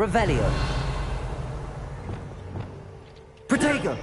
Revelio. Protego.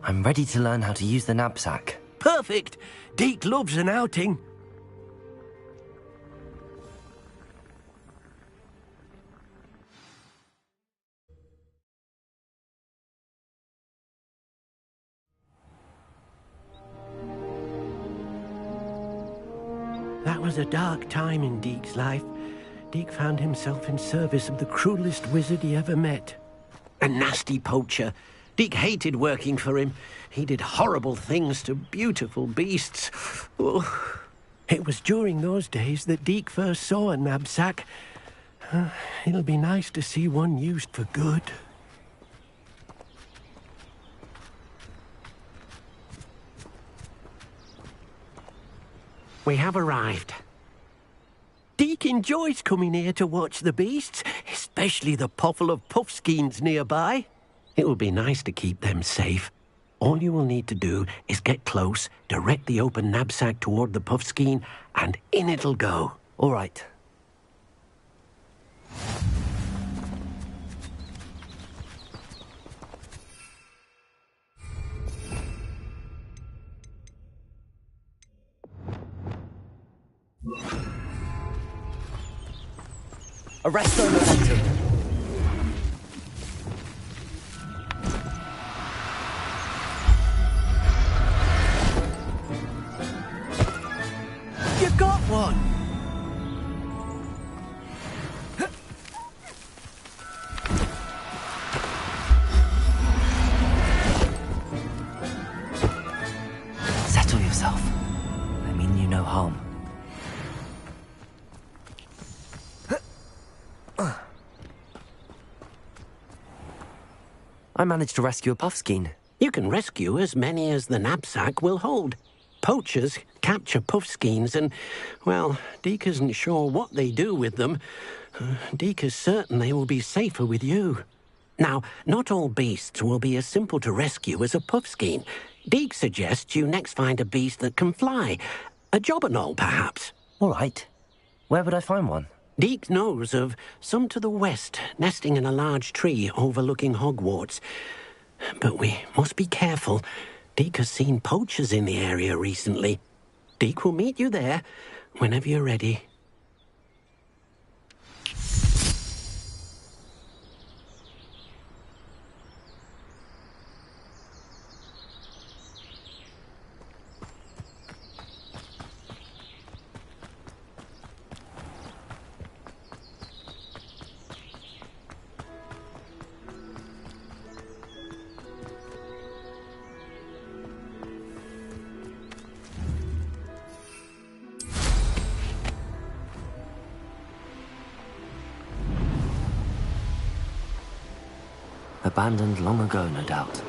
I'm ready to learn how to use the knapsack. Perfect! Deke loves an outing. That was a dark time in Deke's life. Deke found himself in service of the cruelest wizard he ever met. A nasty poacher. Deke hated working for him. He did horrible things to beautiful beasts. Oh. It was during those days that Deke first saw a knapsack. It'll be nice to see one used for good. We have arrived. Deke enjoys coming here to watch the beasts, especially the potful of puffskeins nearby. It will be nice to keep them safe. All you will need to do is get close, direct the open knapsack toward the puffskein, and in it'll go. All right. Arresto momentum. You got one! Settle yourself. I mean you no harm. I managed to rescue a puffskein. You can rescue as many as the knapsack will hold. Poachers capture puffskeins and, well, Deke isn't sure what they do with them. Deke is certain they will be safer with you. Now, not all beasts will be as simple to rescue as a puffskein. Deke suggests you next find a beast that can fly. A jobberknoll, perhaps. All right. Where would I find one? Deke knows of some to the west, nesting in a large tree overlooking Hogwarts. But we must be careful. Deke has seen poachers in the area recently. Deke will meet you there whenever you're ready. abandoned long ago, no doubt.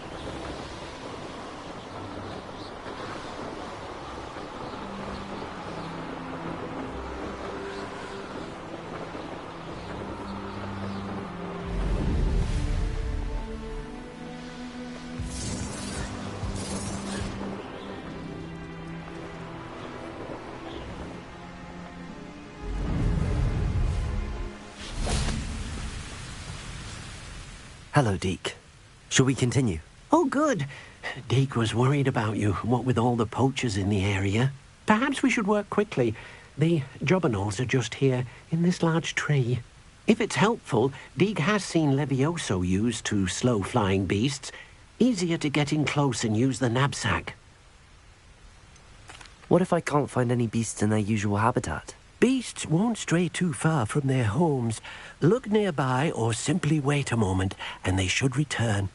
Hello, Deke. Shall we continue? Oh, good. Deke was worried about you, what with all the poachers in the area. Perhaps we should work quickly. The jobberknolls are just here, in this large tree. If it's helpful, Deke has seen Levioso used to slow flying beasts. Easier to get in close and use the knapsack. What if I can't find any beasts in their usual habitat? Beasts won't stray too far from their homes. Look nearby or simply wait a moment, and they should return.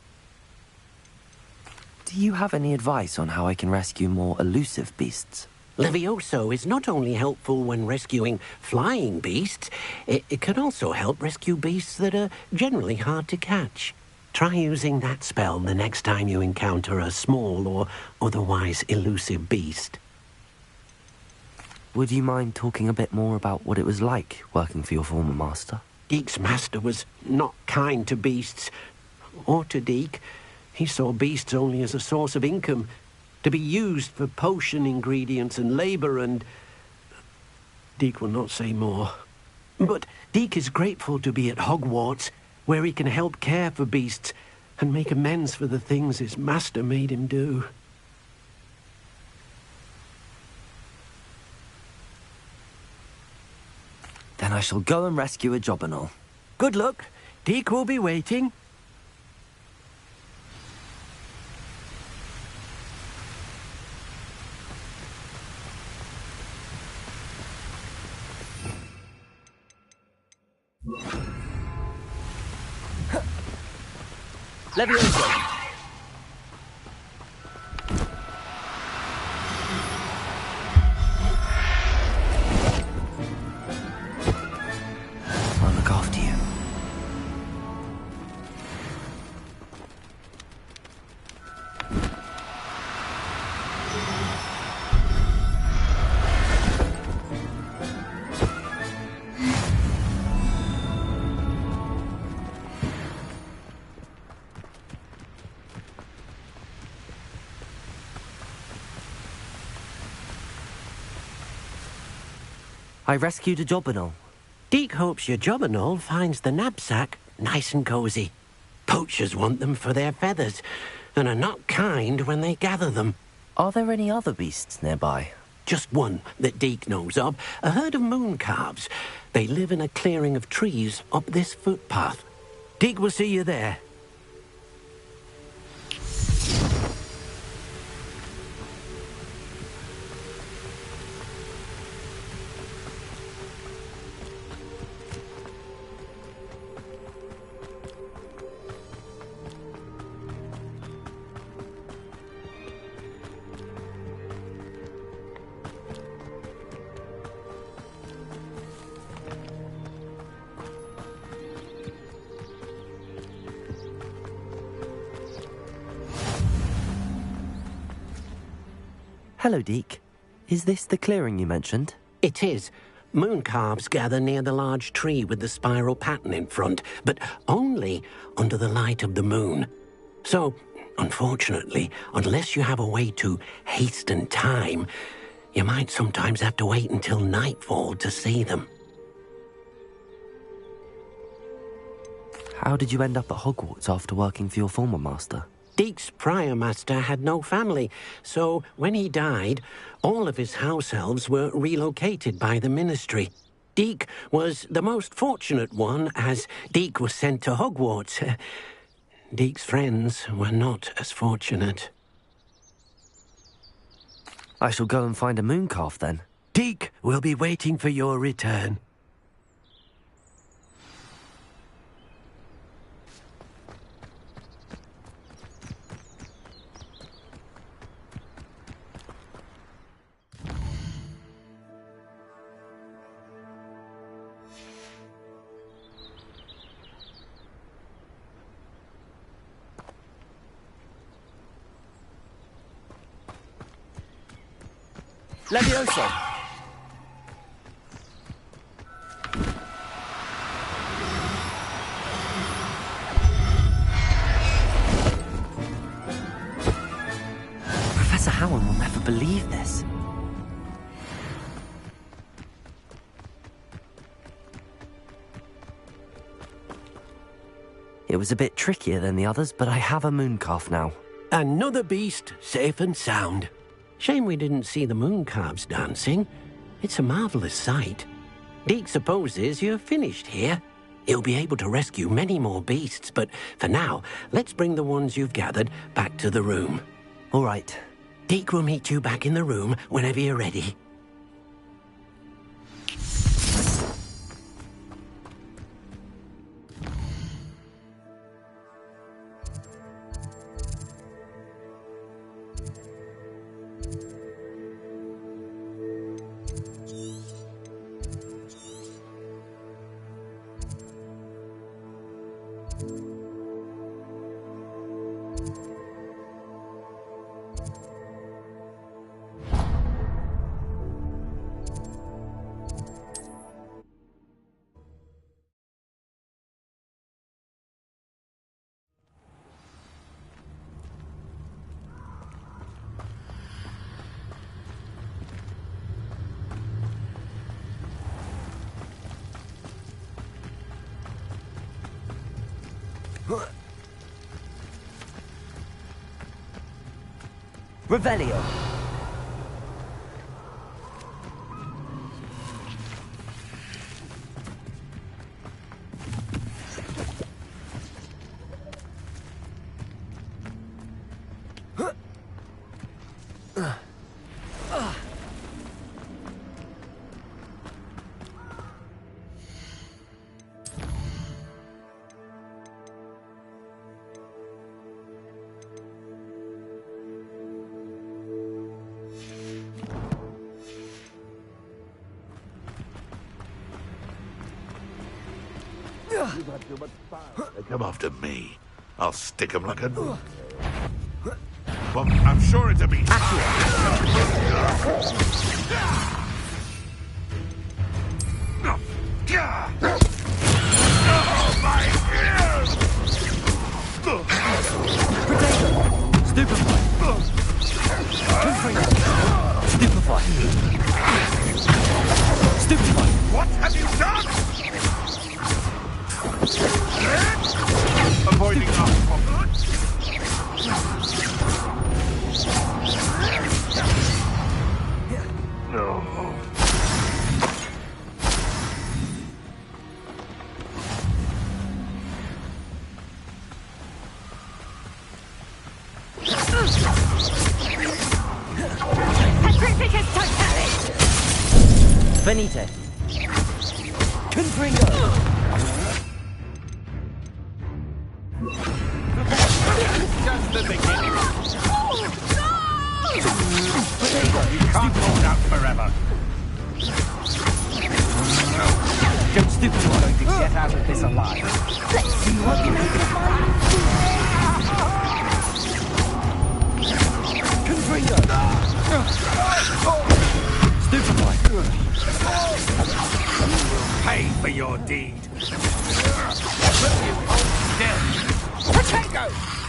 Do you have any advice on how I can rescue more elusive beasts? Levioso is not only helpful when rescuing flying beasts, it can also help rescue beasts that are generally hard to catch. Try using that spell the next time you encounter a small or otherwise elusive beast. Would you mind talking a bit more about what it was like working for your former master? Deke's master was not kind to beasts, or to Deke. He saw beasts only as a source of income, to be used for potion ingredients and labour, and Deke will not say more. But Deke is grateful to be at Hogwarts, where he can help care for beasts and make amends for the things his master made him do. Then I shall go and rescue a jobberknoll. Good luck. Deke will be waiting. Levioso! I'll look after you. I rescued a jobberknoll. Deke hopes your jobberknoll finds the knapsack nice and cosy. Poachers want them for their feathers, and are not kind when they gather them. Are there any other beasts nearby? Just one that Deke knows of, a herd of moon calves. They live in a clearing of trees up this footpath. Deke will see you there. Hello, Deke. Is this the clearing you mentioned? It is. Moon calves gather near the large tree with the spiral pattern in front, but only under the light of the moon. So, unfortunately, unless you have a way to hasten time, you might sometimes have to wait until nightfall to see them. How did you end up at Hogwarts after working for your former master? Deke's prior master had no family, so when he died, all of his house elves were relocated by the ministry. Deke was the most fortunate one, as Deke was sent to Hogwarts. Deke's friends were not as fortunate. I shall go and find a mooncalf then. Deke will be waiting for your return. Levioso! Professor Howard will never believe this. It was a bit trickier than the others, but I have a moon calf now. Another beast, safe and sound. Shame we didn't see the moon calves dancing. It's a marvelous sight. Deke supposes you're finished here. He'll be able to rescue many more beasts, but for now, let's bring the ones you've gathered back to the room. All right. Deke will meet you back in the room whenever you're ready. Revelio. They come after me. I'll stick 'em like a... Well, I'm sure it'll be... Stupefy. Stupefy. Stupefy. What have you done? Avoiding our problem. No. Petrificus totalis! Venite. Confringo. Just the beginning. You can't hold out forever. Don't stupid are going to get out of this alive. Let's see what can happen. Confringo! Stupefy. Pay for your deed. Will you hold still? Potato!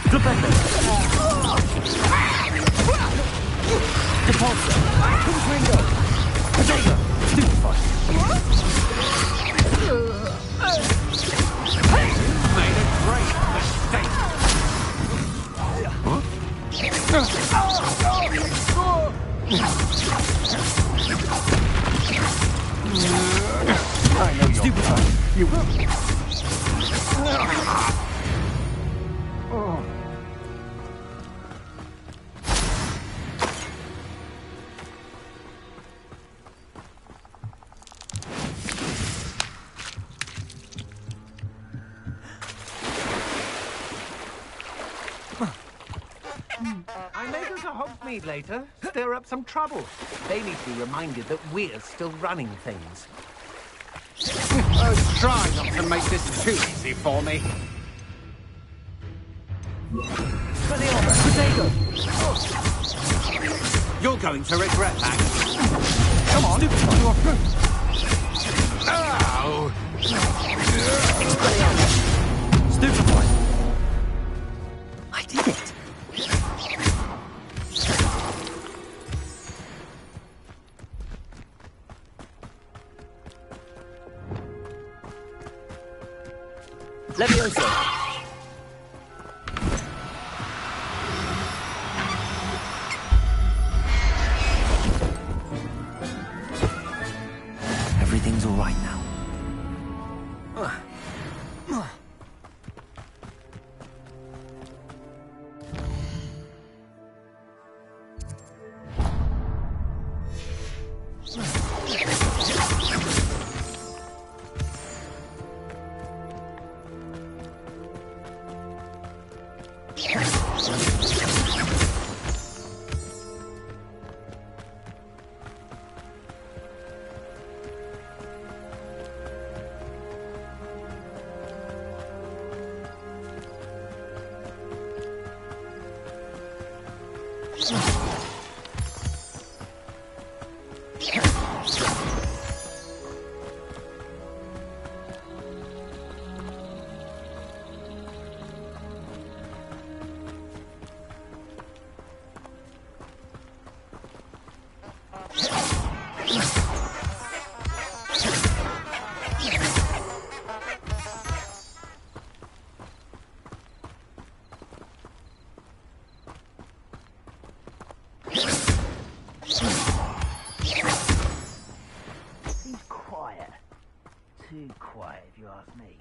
Flipendo. Depulso. Confringo! Potato. Stupefy. Made a great mistake. I know you're Stupefy. You will. I may go to Hogsmeade later, stir up some trouble. They need to be reminded that we're still running things. Oh, try not to make this too easy for me. Potato. You're going to regret that. Come on, Ow! Stupefy. I did it. Leviosa. Everything's all right now. Seems quiet. Too quiet, if you ask me.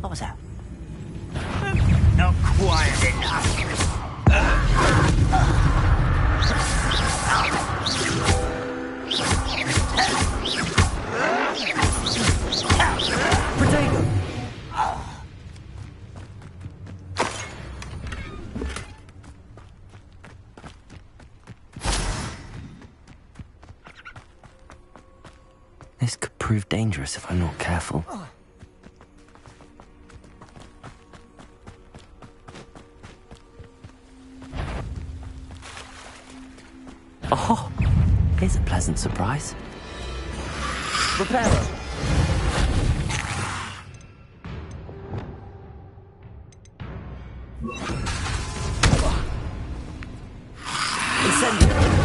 What was that? Not quiet enough. Protego. This could prove dangerous if I'm not careful. Oh, here's a pleasant surprise. Reparo. Incendio.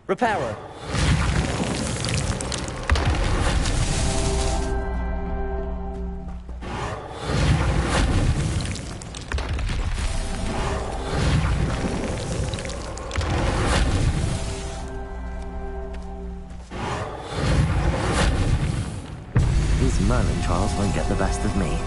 Reparo. These Merlin trials won't get the best of me.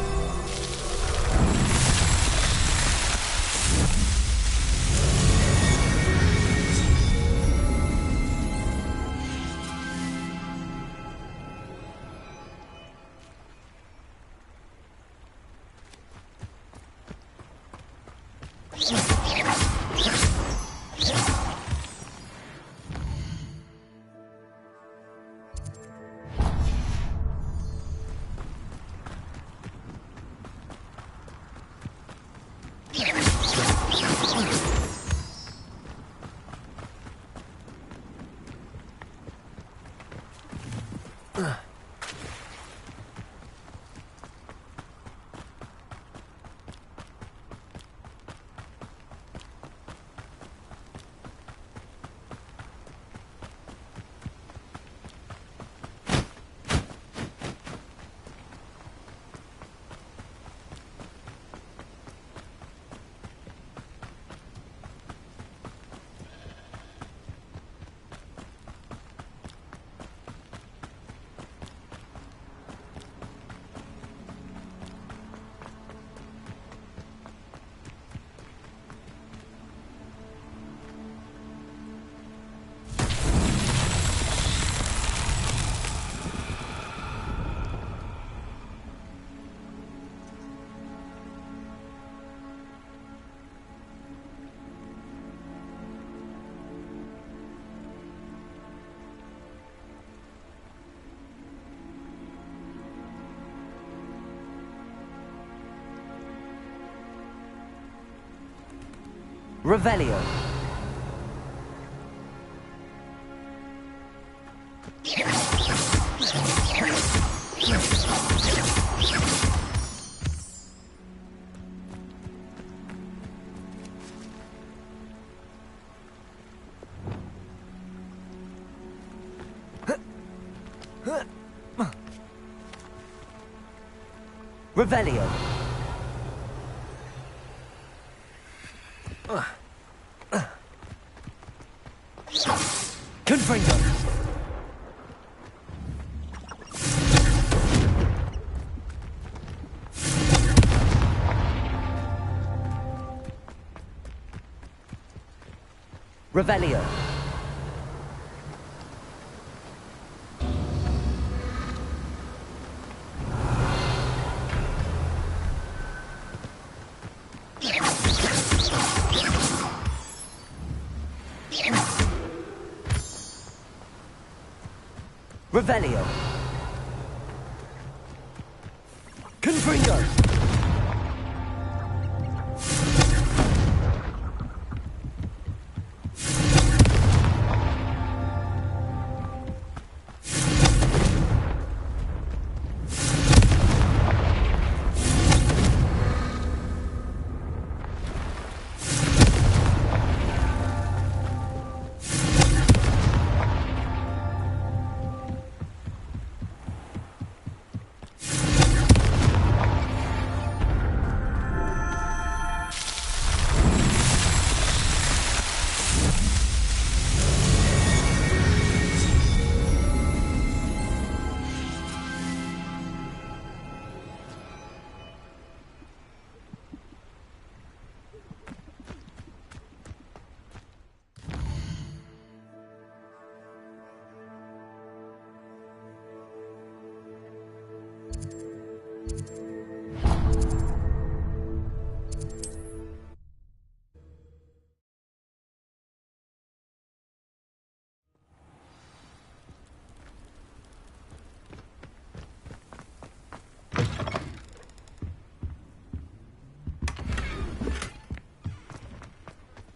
Revelio. Revelio. Confringo. Revelio. Revelio. Confringo.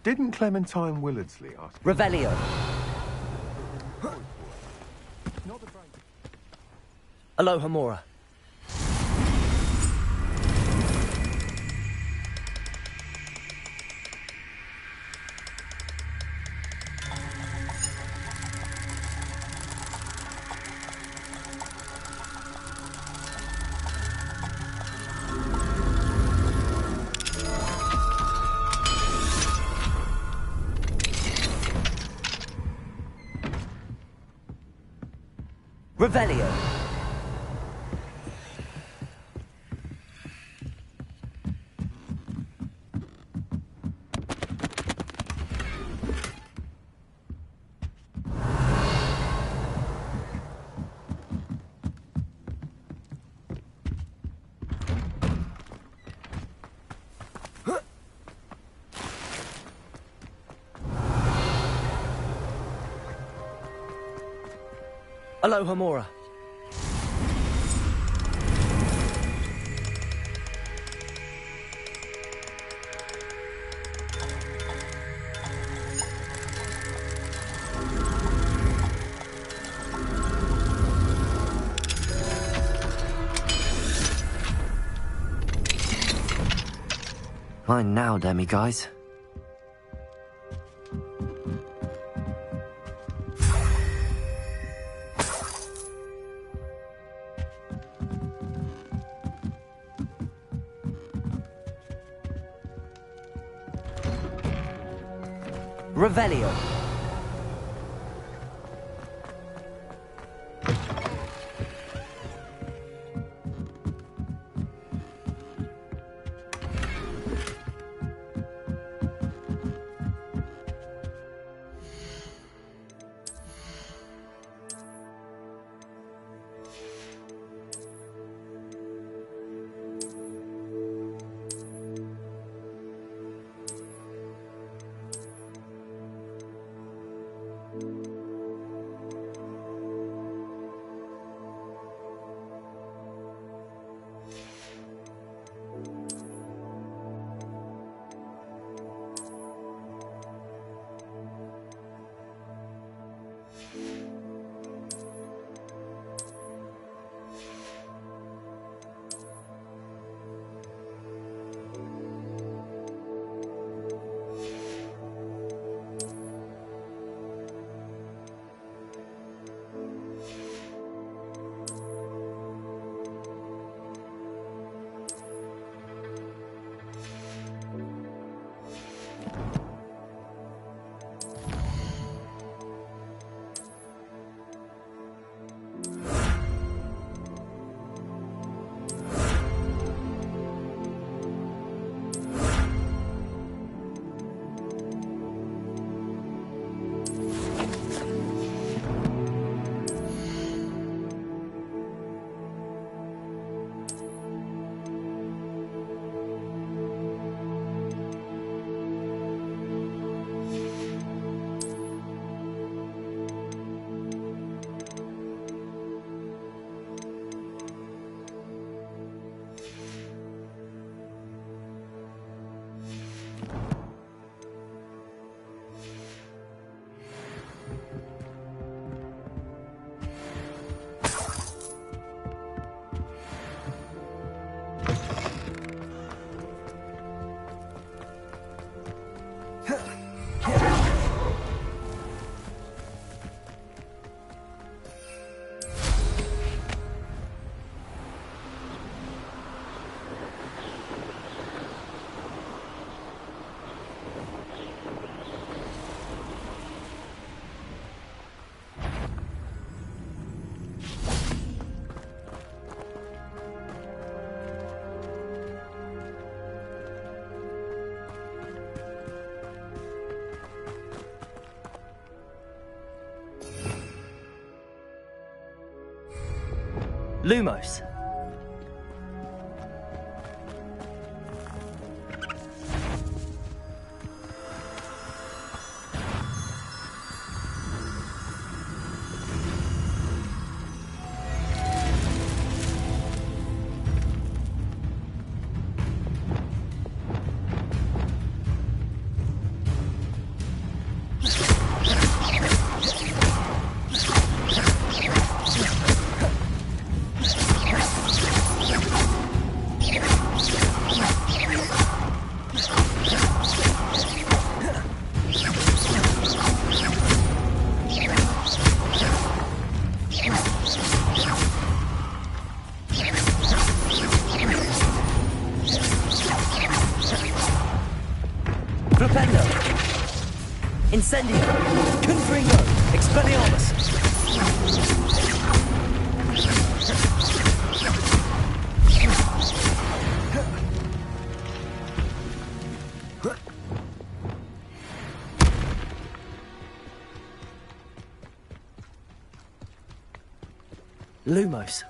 Didn't Clementine Willardsley ask? Revelio. Aloha Mora. Revelio. Aloha Mora. Fine now, demi guys. Revelio. Lumos. Flipendo. Incendio. Confringo. Expelliarmus. Lumos.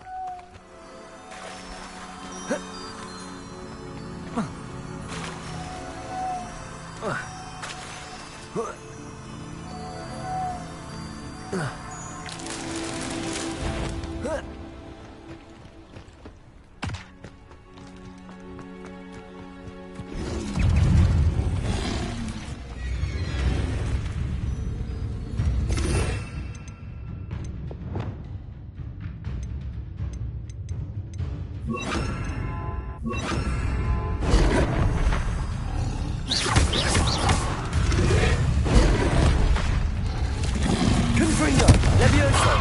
Confringo. Levioso.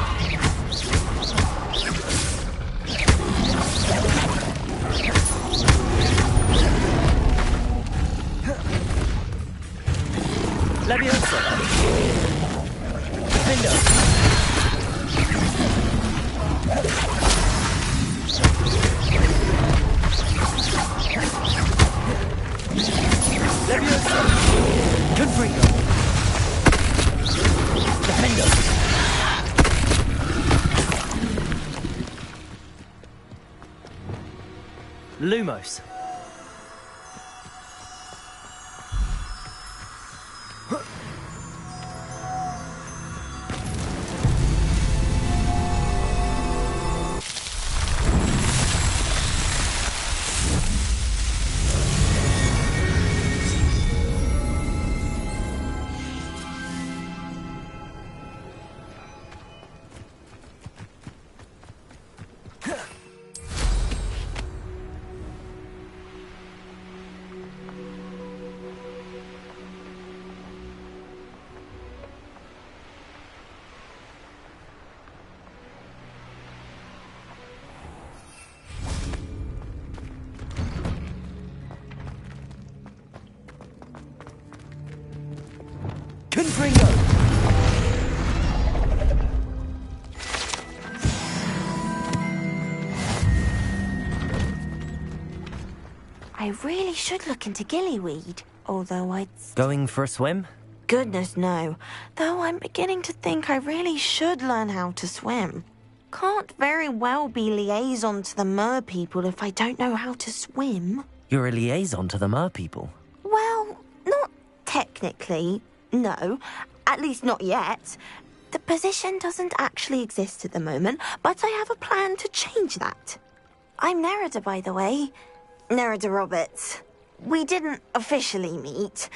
Levioso. Defendo. Levioso. Confringo. Defendo. Lumos. Confringo. I really should look into gillyweed, although I'd... Going for a swim? Goodness, no. Though I'm beginning to think I really should learn how to swim. Can't very well be liaison to the mer people if I don't know how to swim. You're a liaison to the mer people. Well, not technically, no. At least not yet. The position doesn't actually exist at the moment, but I have a plan to change that. I'm Nerida, by the way. Nerida Roberts. We didn't officially meet,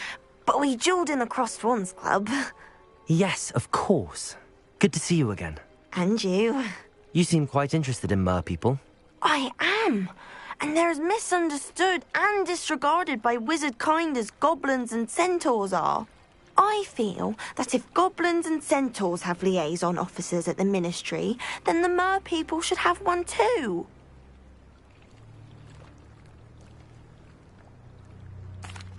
but we duelled in the Crossed Swans Club. Yes, of course. Good to see you again. And you. You seem quite interested in mer people. I am. And they're as misunderstood and disregarded by wizard kind as goblins and centaurs are. I feel that if goblins and centaurs have liaison officers at the Ministry, then the mer people should have one too.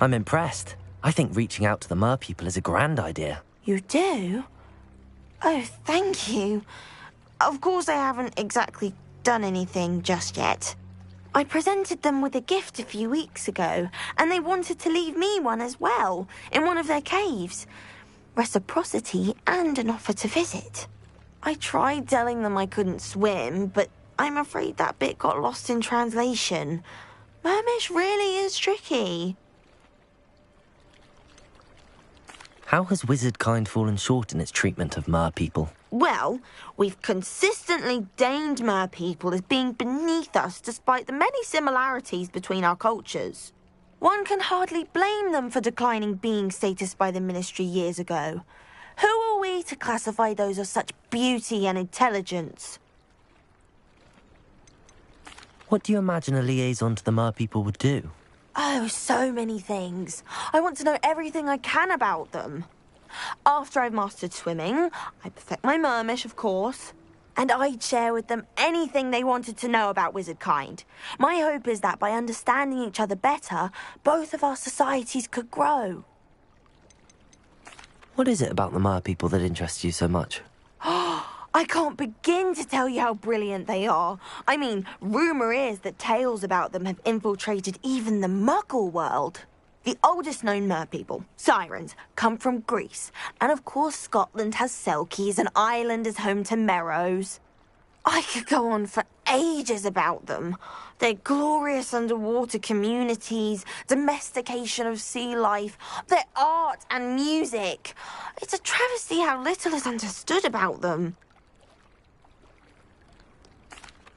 I'm impressed. I think reaching out to the mer people is a grand idea. You do? Oh, thank you. Of course I haven't exactly done anything just yet. I presented them with a gift a few weeks ago, and they wanted to leave me one as well, in one of their caves. Reciprocity and an offer to visit. I tried telling them I couldn't swim, but I'm afraid that bit got lost in translation. Mermish really is tricky. How has wizard kind fallen short in its treatment of mer people? Well, we've consistently deemed mer people as being beneath us despite the many similarities between our cultures. One can hardly blame them for declining being status by the Ministry years ago. Who are we to classify those of such beauty and intelligence? What do you imagine a liaison to the mer people would do? Oh, so many things. I want to know everything I can about them. After I've mastered swimming, I perfect my mermish, of course, and I'd share with them anything they wanted to know about wizard kind. My hope is that by understanding each other better, both of our societies could grow. What is it about the mer people that interests you so much? I can't begin to tell you how brilliant they are. I mean, rumour is that tales about them have infiltrated even the Muggle world. The oldest known mer people, sirens, come from Greece. And of course Scotland has Selkies and Ireland is home to Merrows. I could go on for ages about them. Their glorious underwater communities, domestication of sea life, their art and music. It's a travesty how little is understood about them.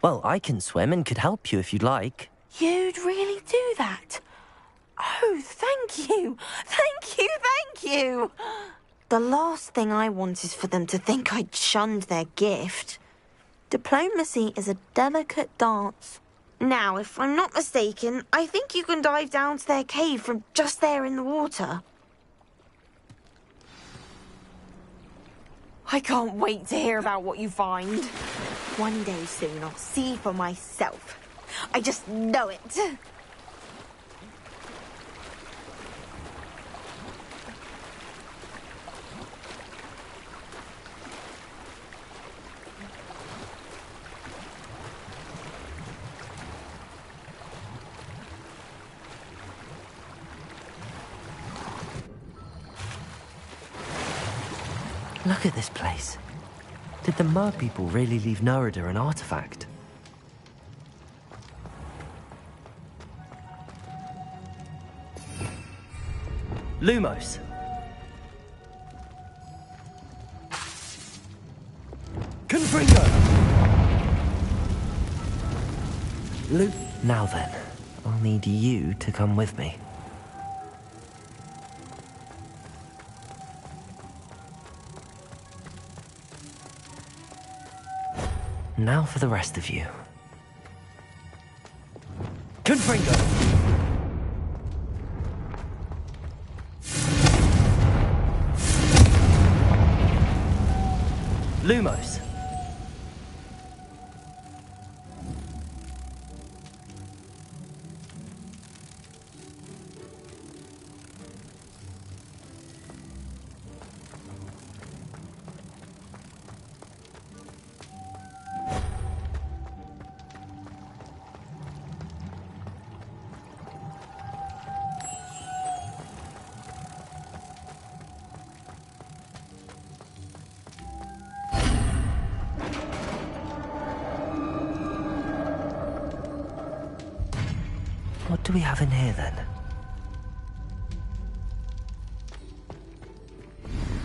Well, I can swim and could help you if you'd like. You'd really do that? Oh, thank you. Thank you, thank you. The last thing I want is for them to think I'd shunned their gift. Diplomacy is a delicate dance. Now, if I'm not mistaken, I think you can dive down to their cave from just there in the water. I can't wait to hear about what you find. One day soon I'll see for myself. I just know it. Look at this place. Did the mer people really leave Nerida an artifact? Lumos! Confringo! Now then, I'll need you to come with me. Now for the rest of you. Confringo! Lumos! What do we have in here, then?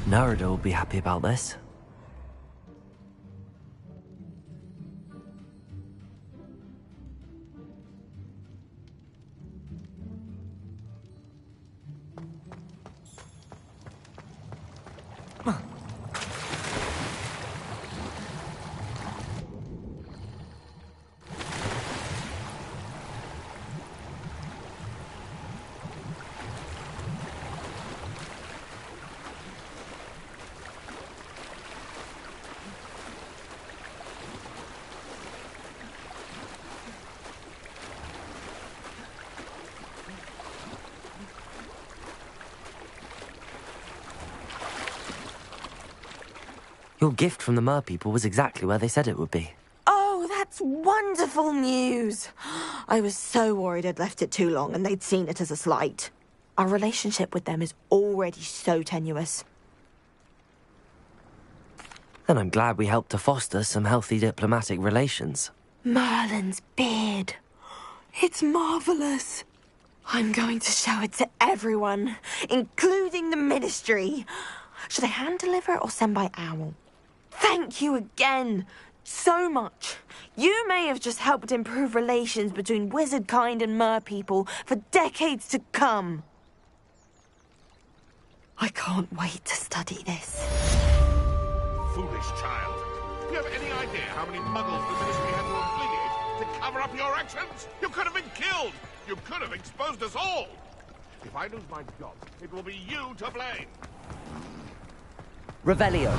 Nerida will be happy about this. Your gift from the mer people was exactly where they said it would be. Oh, that's wonderful news. I was so worried I'd left it too long and they'd seen it as a slight. Our relationship with them is already so tenuous. Then I'm glad we helped to foster some healthy diplomatic relations. Merlin's beard. It's marvellous. I'm going to show it to everyone, including the Ministry. Should I hand deliver it or send by owl? Thank you again so much. You may have just helped improve relations between wizard kind and mer people for decades to come. I can't wait to study this. Foolish child. Do you have any idea how many muggles the Ministry had to obligate to cover up your actions? You could have been killed. You could have exposed us all. If I lose my job, it will be you to blame. Revelio.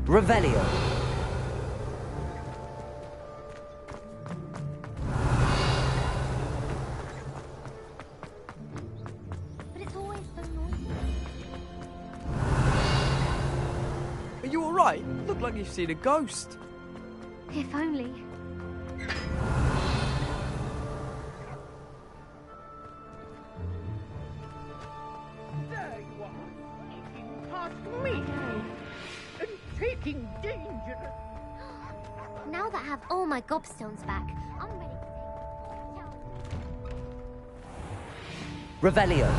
Revelio. But it's always so noisy. Are you alright? Look like you've seen a ghost. If only. There you are, sneaking past me and taking dangerous. Now that I have all my gobstones back, I'm ready to take challenge. Revelio.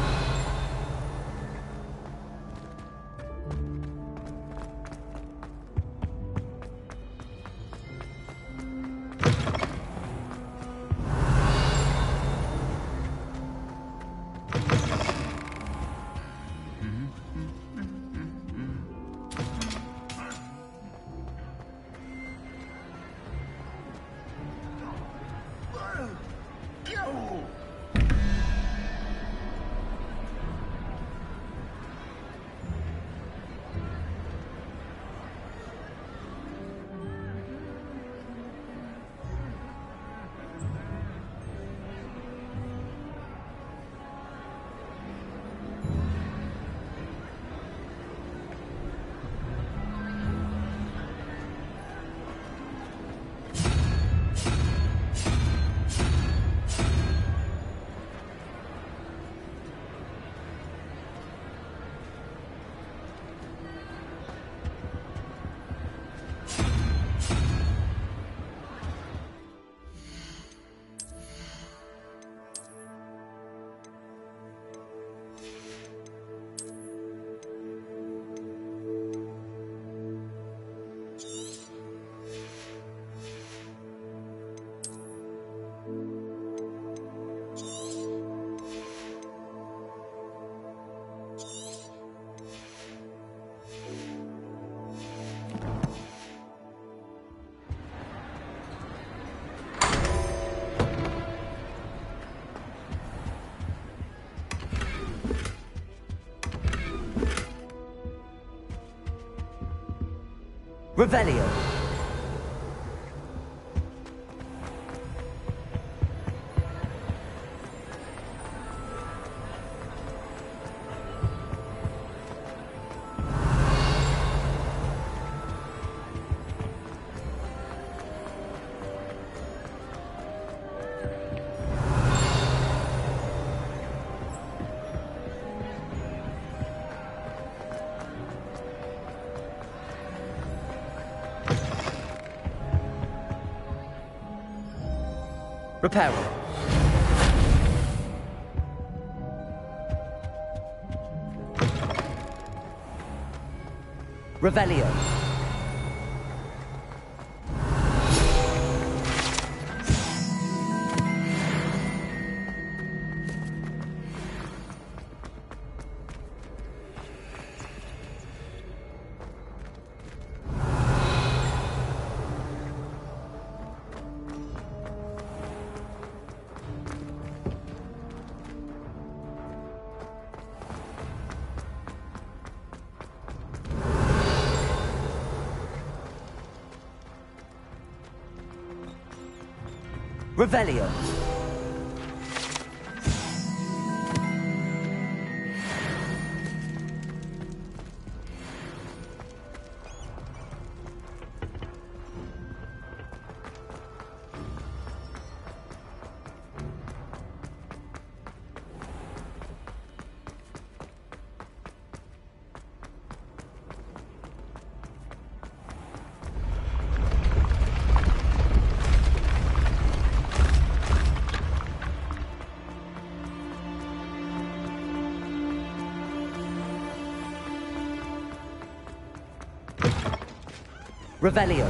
Revelio. Reparo. Revelio. Revelio. Revelio.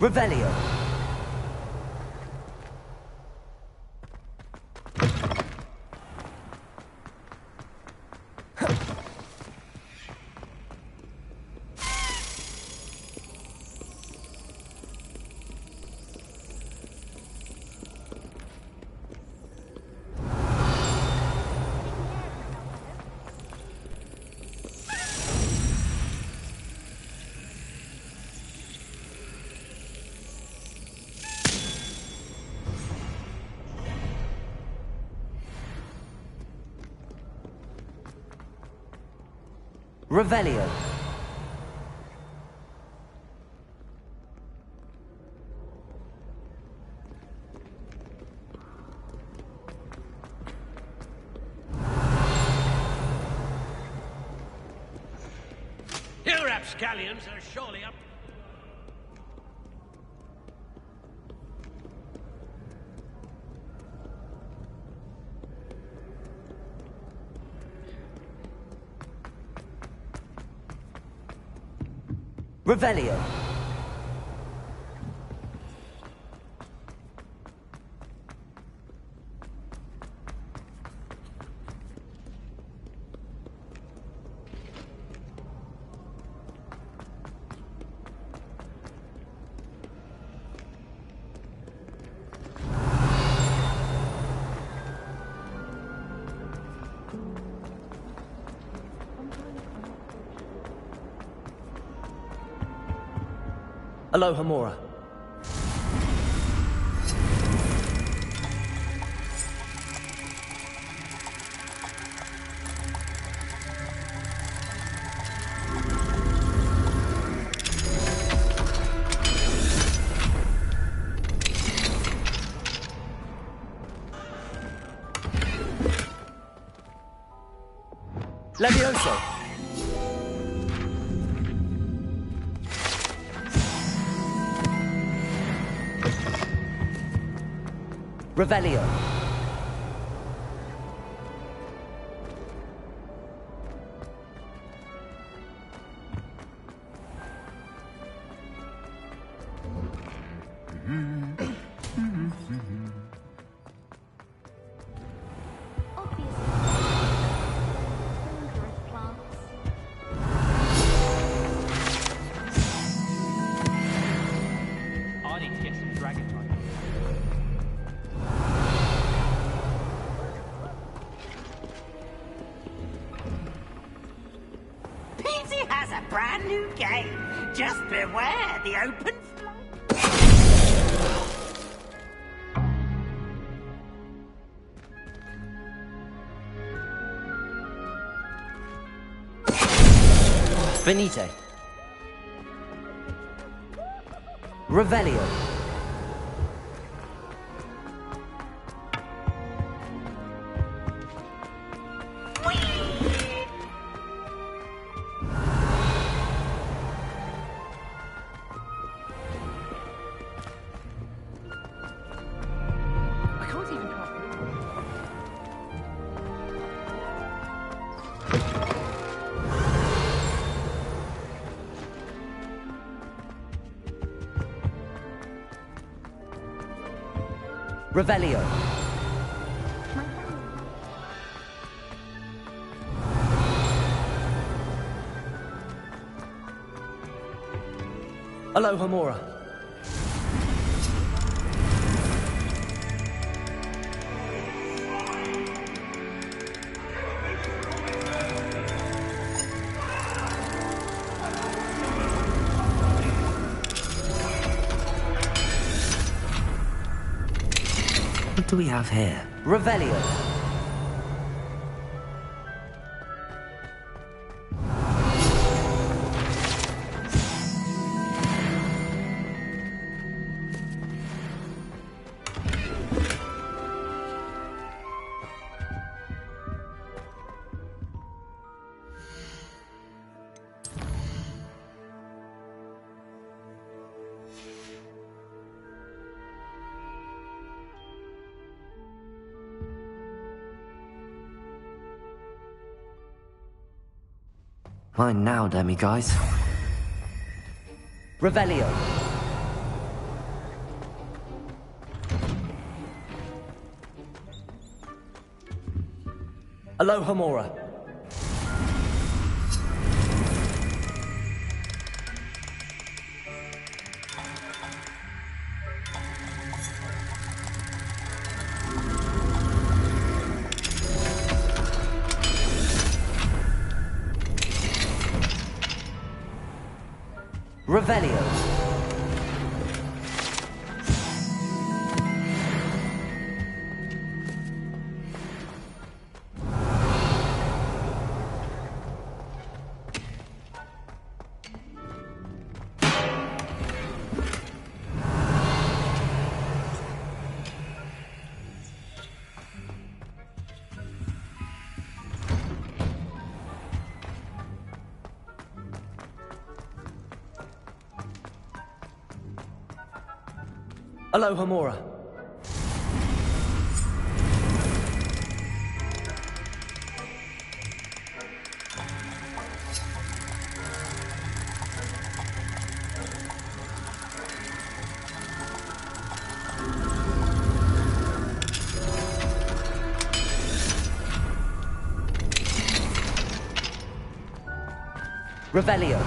Revelio. Revelio. You rapscallions are surely up. Revelio. Aloha Mora. Levioso. Revelio. I need to get some dragon type. Peasy has a brand new game. Just beware the open floor. Venite. Revelio. I can't even come up with Revelio. Alohomora. What do we have here? Revelio. Mine now, demi-guys. Revelio. Alohomora. Revelio. Alohomora. Revelio.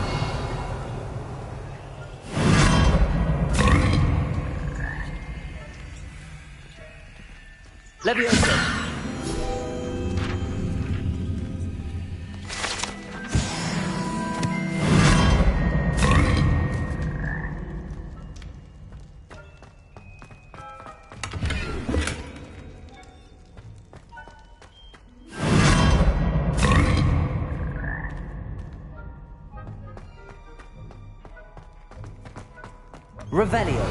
Levioso. Revelio.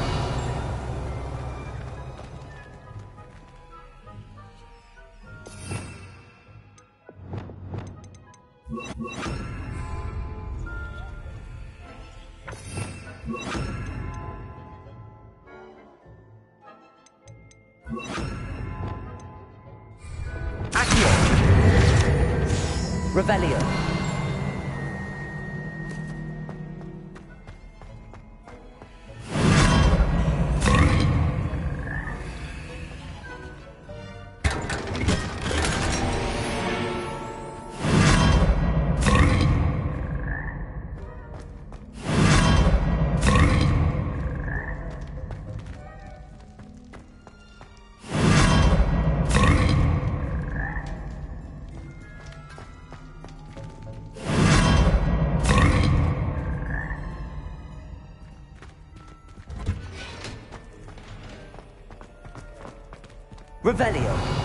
Accio. Revelio. Revelio.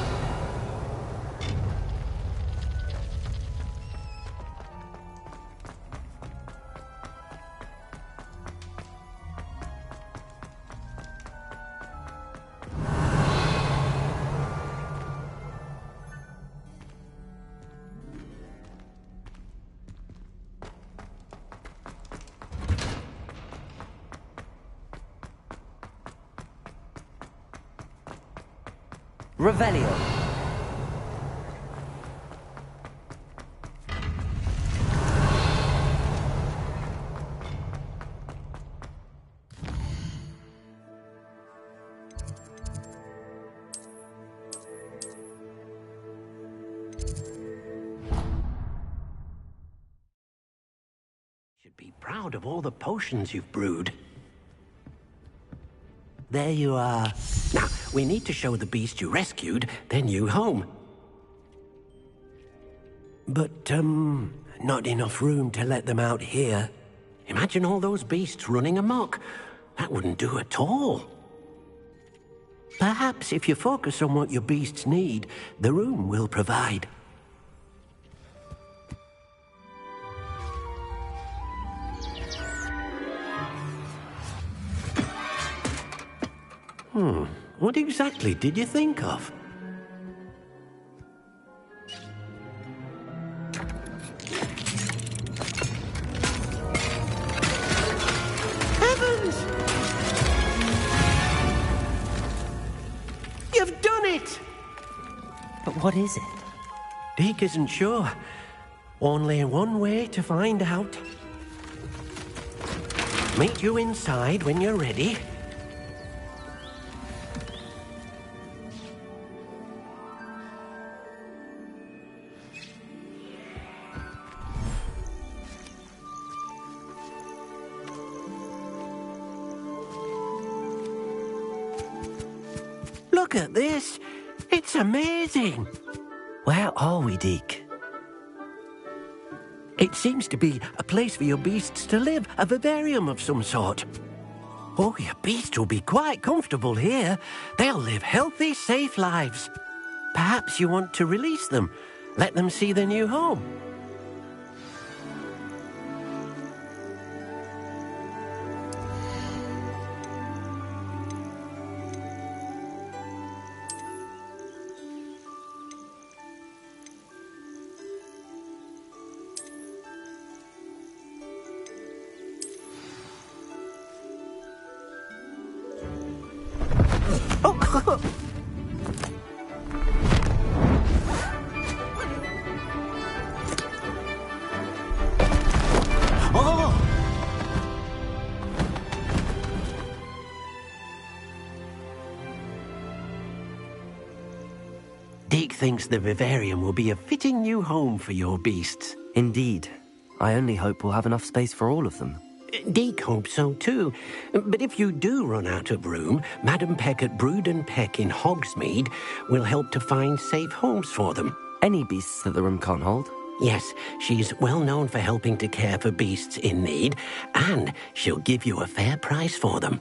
Revelio. proud of all the potions you've brewed. There you are. Now, we need to show the beast you rescued their new home. But, not enough room to let them out here. Imagine all those beasts running amok. That wouldn't do at all. Perhaps if you focus on what your beasts need, the room will provide. What exactly did you think of? Heavens! You've done it! But what is it? Deke isn't sure. Only one way to find out. Meet you inside when you're ready. Look at this. It's amazing. Where are we, Deke? It seems to be a place for your beasts to live, a vivarium of some sort. Oh, your beasts will be quite comfortable here. They'll live healthy, safe lives. Perhaps you want to release them, let them see their new home. Deke thinks the vivarium will be a fitting new home for your beasts. Indeed. I only hope we'll have enough space for all of them. Deke hopes so too. But if you do run out of room, Madam Peck at Brood and Peck in Hogsmeade will help to find safe homes for them. Any beasts that the room can't hold? Yes, she's well known for helping to care for beasts in need, and she'll give you a fair price for them.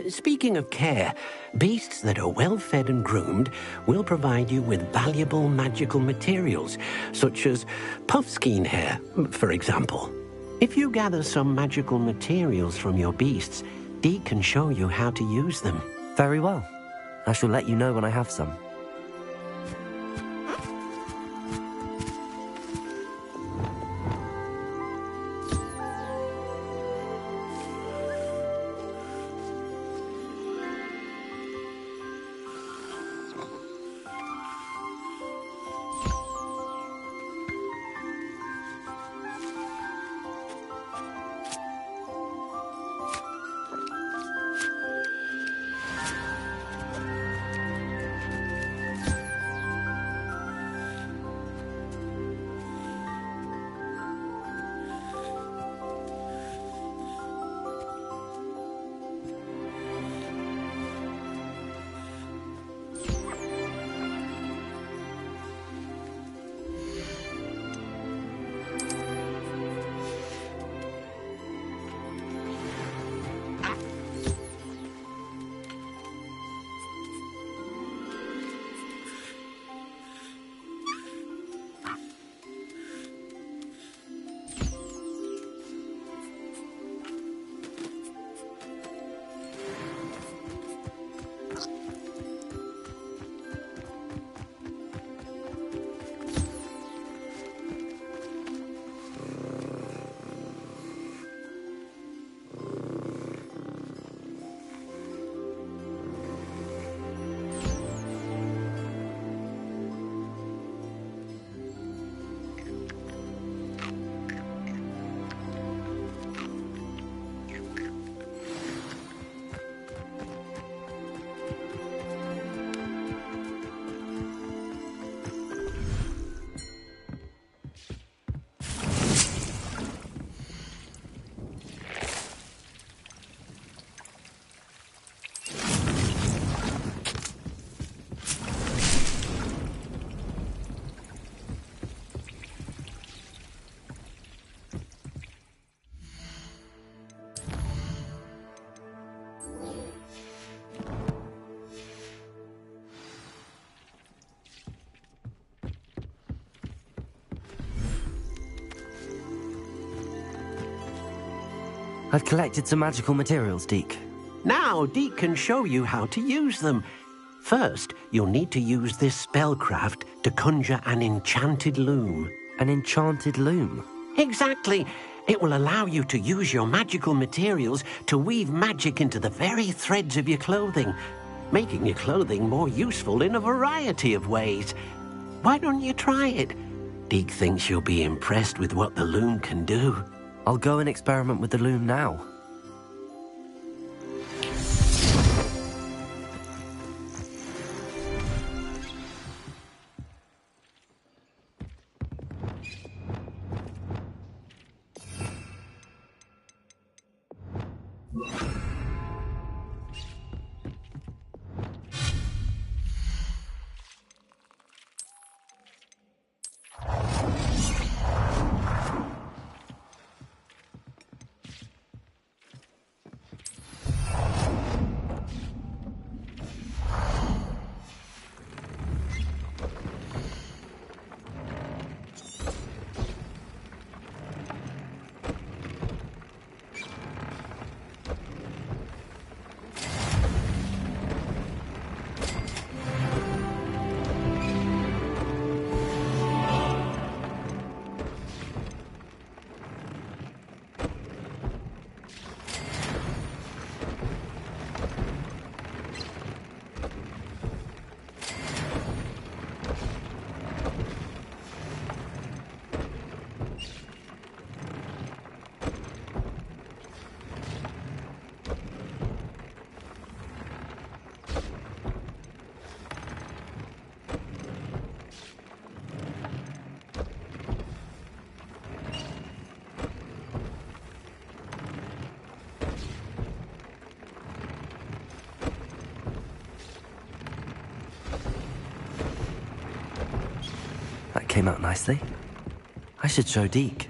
Speaking of care, beasts that are well fed and groomed will provide you with valuable magical materials, such as puffskein hair, for example. If you gather some magical materials from your beasts, Deke can show you how to use them. Very well. I shall let you know when I have some. I've collected some magical materials, Deke. Now, Deke can show you how to use them. First, you'll need to use this spellcraft to conjure an enchanted loom. An enchanted loom? Exactly. It will allow you to use your magical materials to weave magic into the very threads of your clothing, making your clothing more useful in a variety of ways. Why don't you try it? Deke thinks you'll be impressed with what the loom can do. I'll go and experiment with the loom now. That came out nicely. I should show Deke.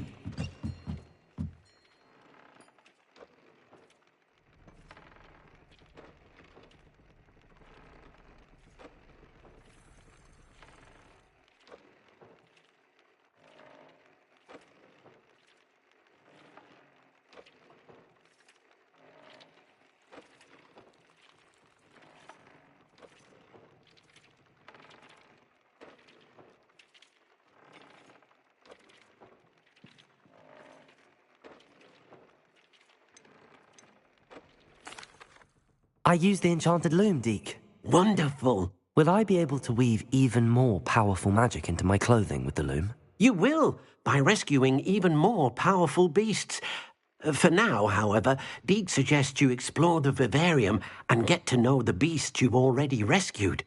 I used the enchanted loom, Deke. Wonderful. Will I be able to weave even more powerful magic into my clothing with the loom? You will, by rescuing even more powerful beasts. For now, however, Deke suggests you explore the vivarium and get to know the beasts you've already rescued.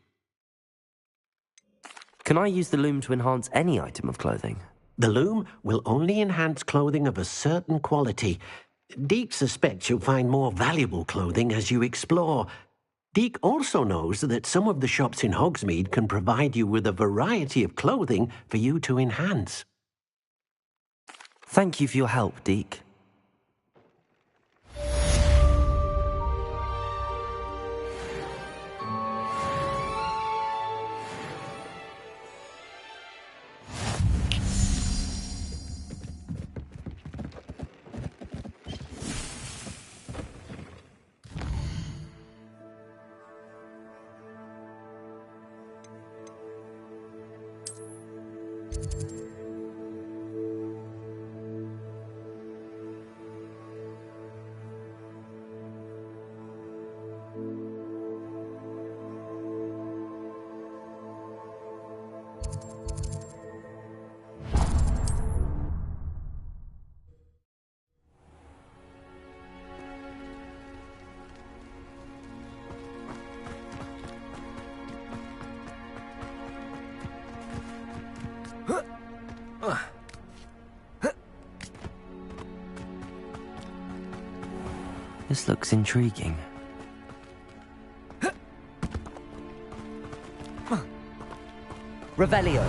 Can I use the loom to enhance any item of clothing? The loom will only enhance clothing of a certain quality. Deke suspects you'll find more valuable clothing as you explore. Deke also knows that some of the shops in Hogsmeade can provide you with a variety of clothing for you to enhance. Thank you for your help, Deke. This looks intriguing. Revelio.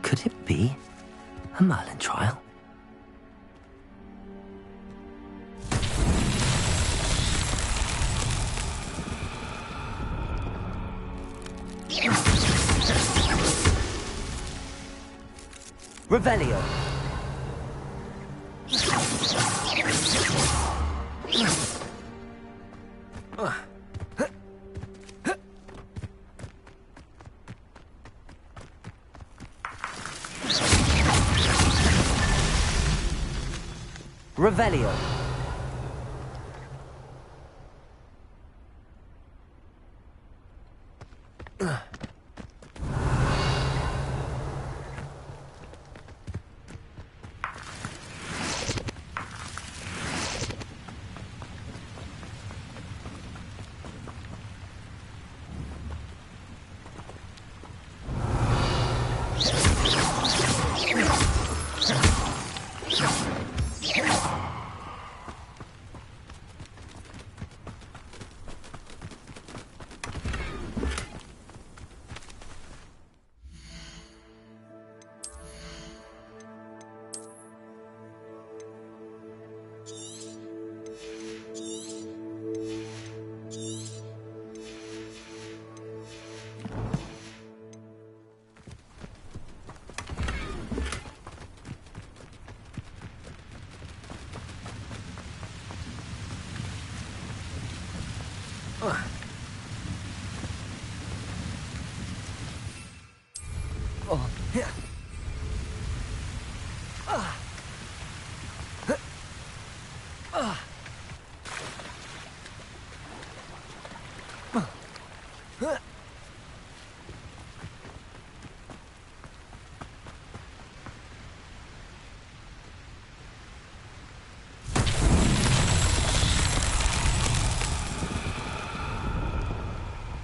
Could it be a Merlin trial? Revelio. Revelio.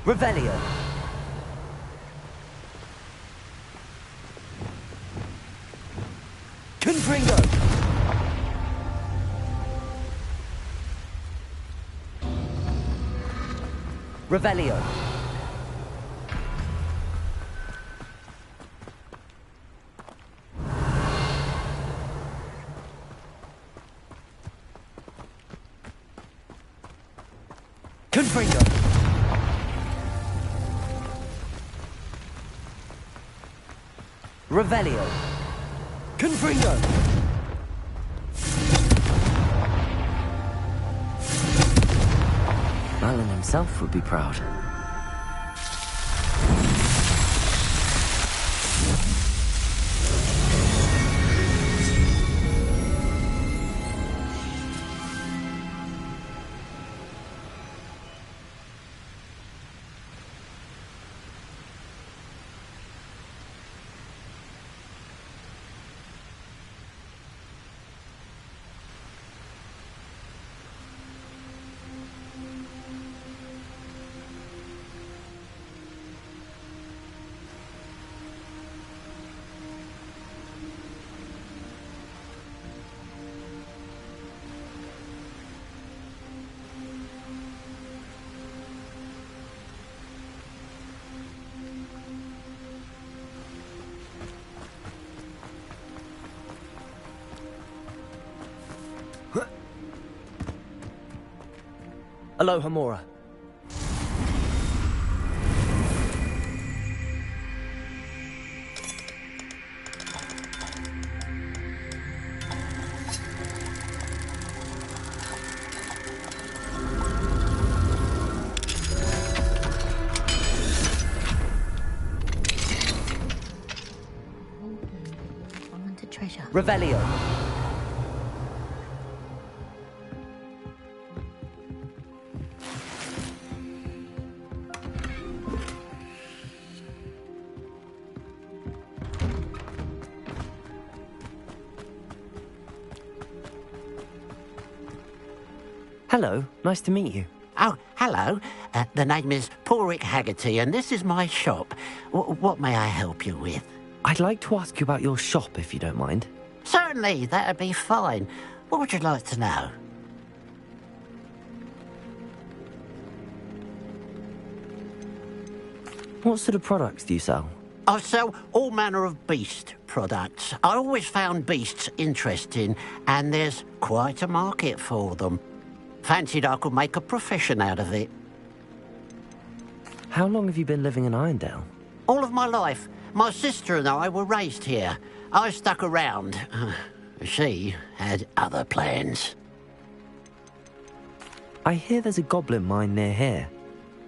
Revelio. Confringo. Revelio. Confringo. Revelio. Confringo. Merlin himself would be proud. Aloha Mora. Unwanted treasure. Revelio. Hello, nice to meet you. Oh, hello. The name is Buuueeeaaasts Haggerty, and this is my shop. What may I help you with? I'd like to ask you about your shop, if you don't mind. Certainly, that'd be fine. What would you like to know? What sort of products do you sell? I sell all manner of beast products. I always found beasts interesting, and there's quite a market for them. Fancied I could make a profession out of it. How long have you been living in Irondale? All of my life. My sister and I were raised here. I stuck around. She had other plans. I hear there's a goblin mine near here.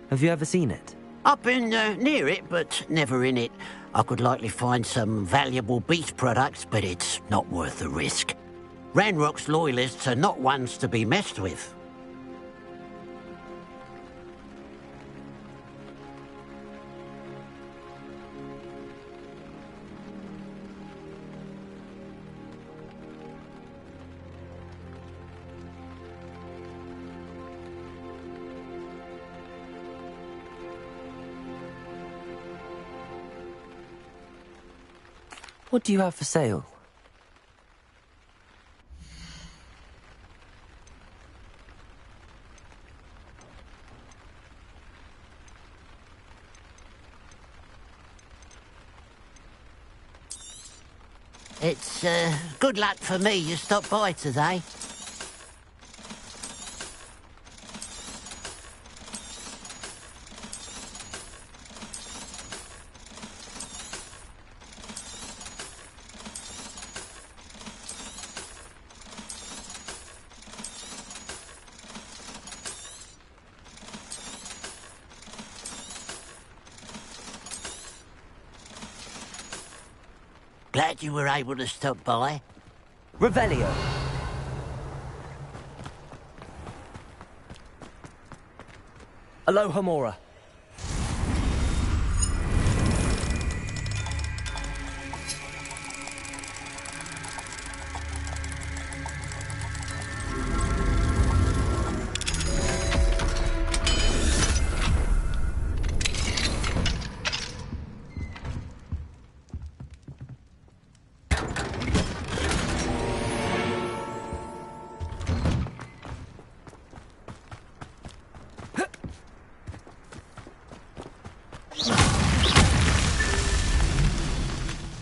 Have you ever seen it? I've been near it, but never in it. I could likely find some valuable beast products, but it's not worth the risk. Ranrock's loyalists are not ones to be messed with. What do you have for sale? It's good luck for me you stopped by today. Glad you were able to stop by. Revelio. Aloha Mora.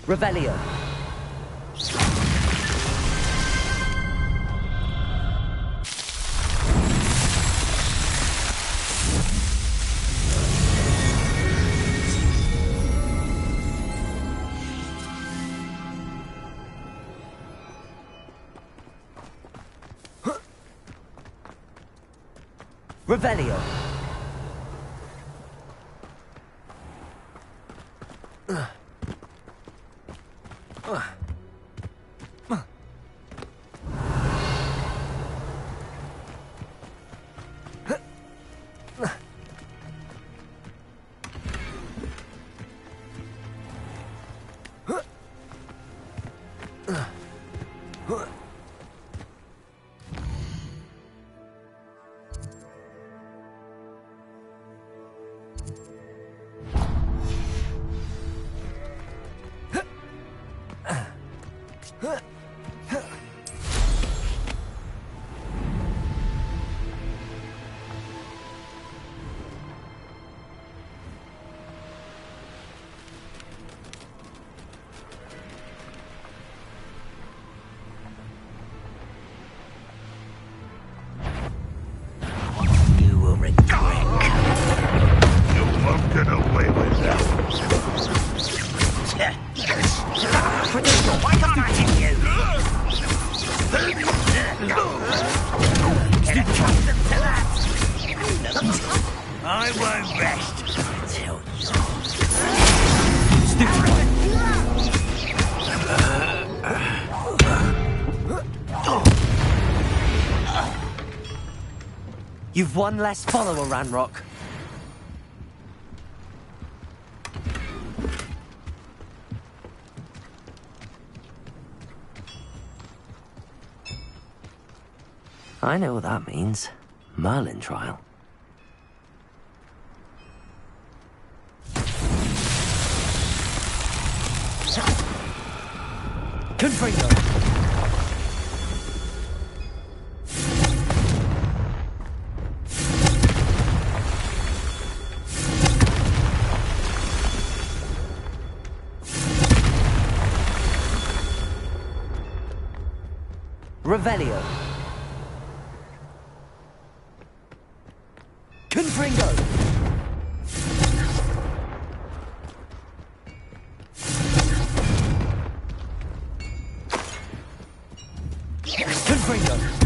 Revelio. Revelio. I won't rest until You've one less follower, Ranrock. I know what that means. Merlin trial. Confringo. Revelio. Confringo. Confringo.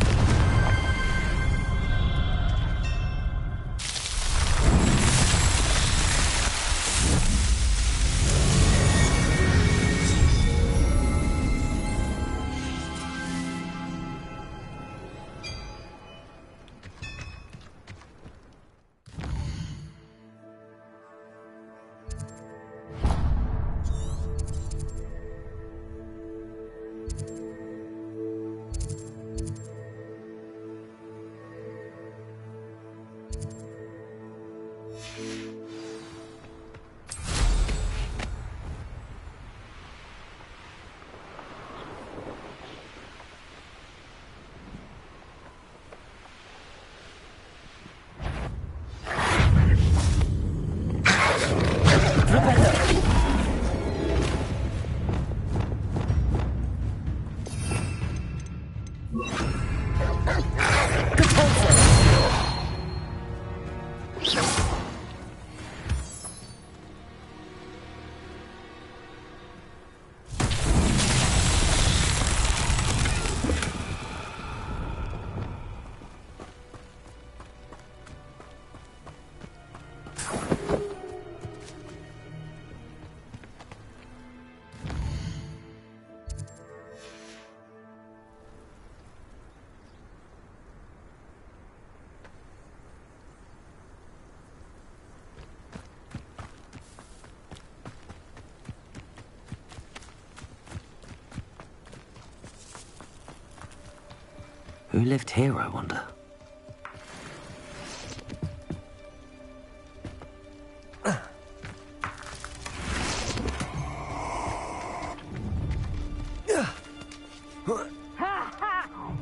Who lived here, I wonder?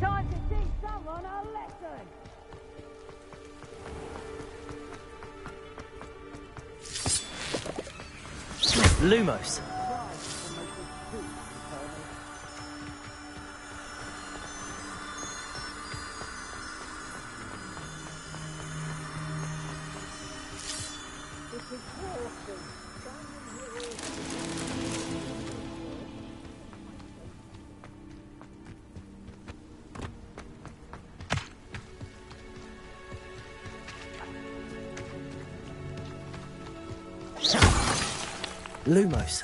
Time to teach someone a lesson! Lumos. Lumos.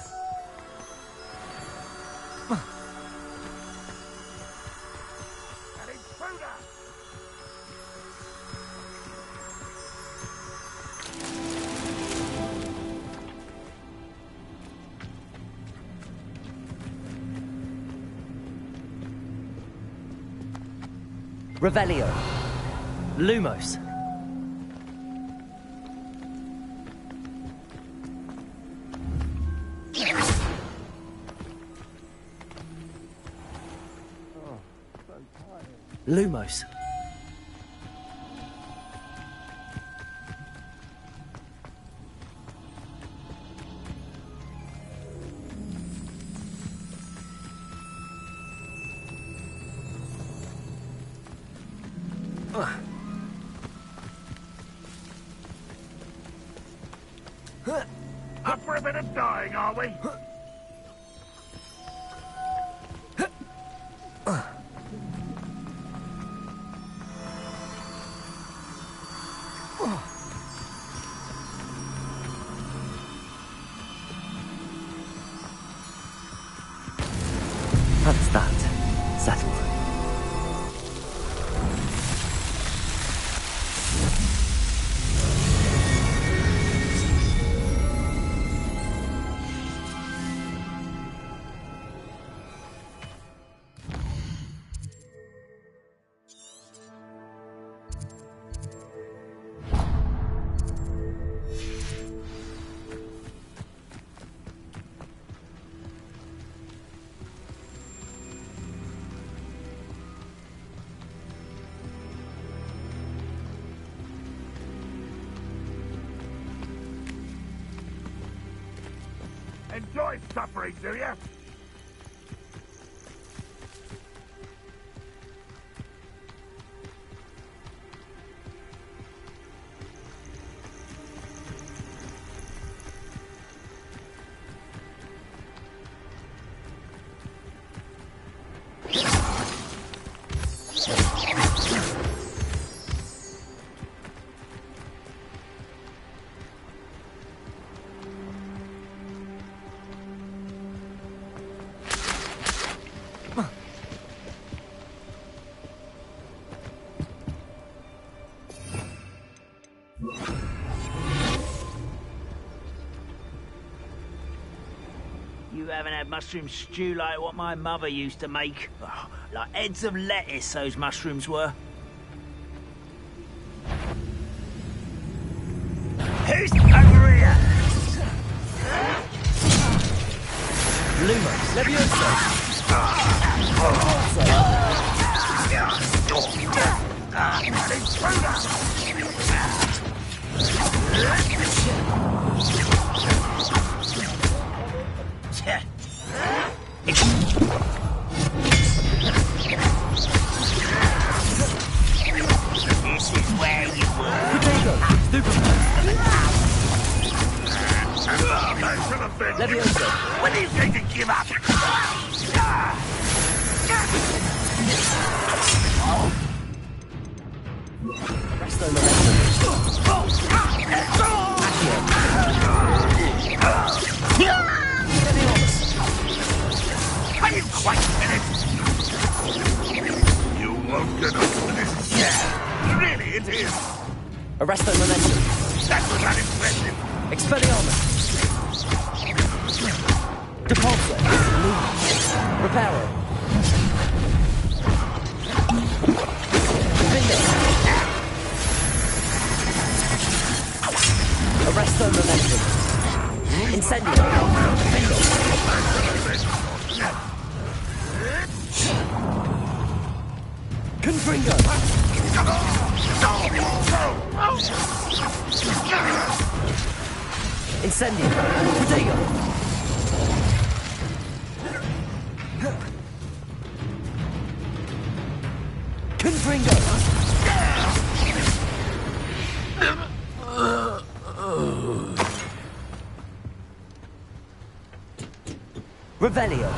Revelio. Lumos. Lumos. Up for a bit of dying, are we? That's that. Settled. Enjoy suffering, do you? You haven't had mushroom stew like what my mother used to make. Oh, like heads of lettuce, those mushrooms were. Who's over here? Lumos, Levioso. This is where you were. Levioso. When are you going to give up? Resto momentum. Are you quite finished? You won't get up to this. Yeah, really, it is. Arresto momentum. That was unimpressive. Expelliarmus. Depulso. Reparo. Vindex. Arresto momentum. Incendio. Confringo. Incendio. Prodigo. Confringo. Revelio.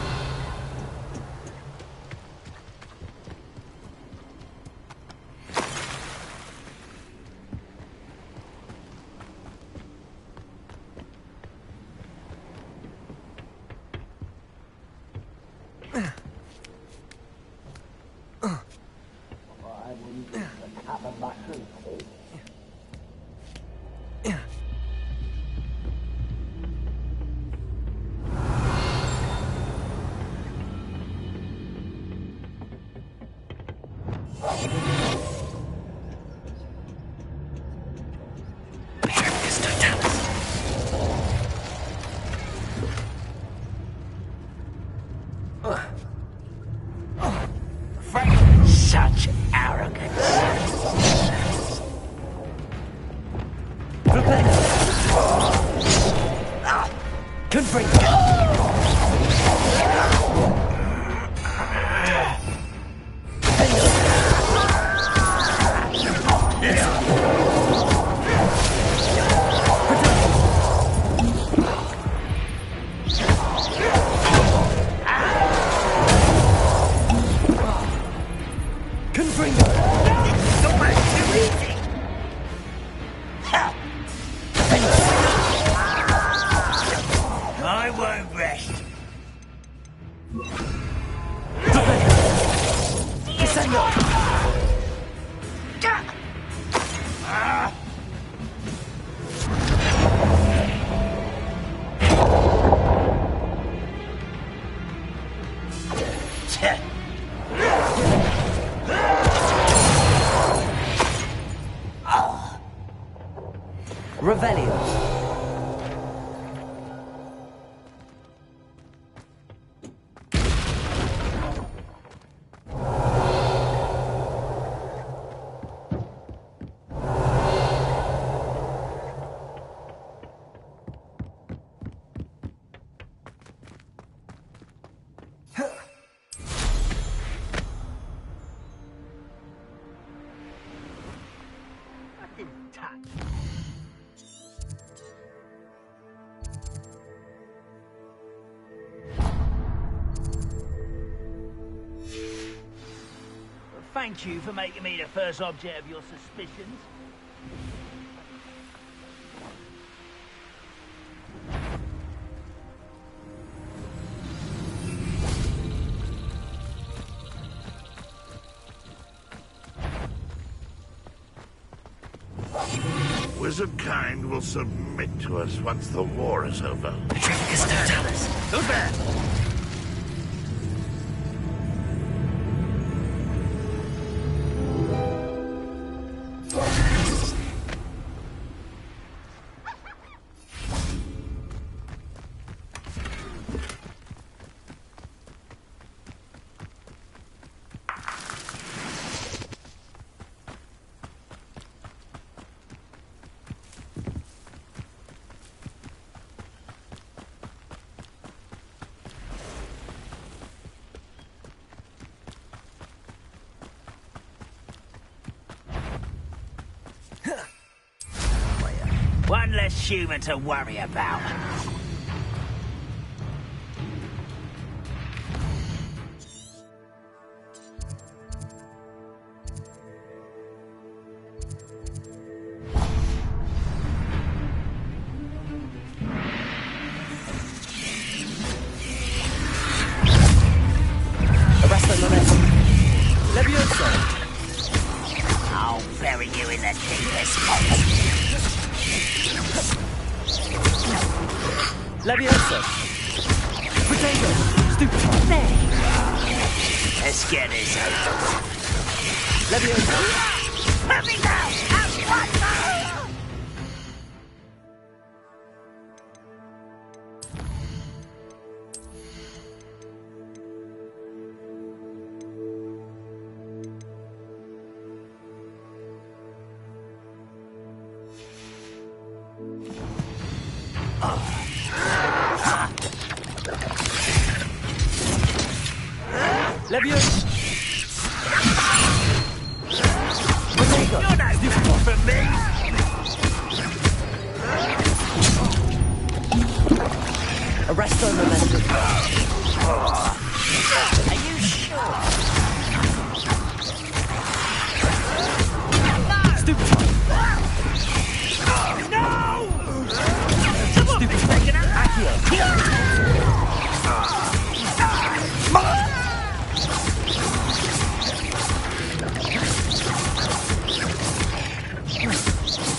Such arrogance. Confringo. I won't rest. Revelio. Thank you for making me the first object of your suspicions. Wizard kind will submit. coming to us once the war is over. Petrificus totalis. Who's there? One less human to worry about. Arresto momentum. Levioso. I'll bury you in the deepest hole. Levioso. Potato. Stupid. There. Let's get this over. Levioso. Let me down! At once! Levioso. Potato. You're no good for me! Arresto momentum. Are you sure? Stupid. No! Stupid taken out!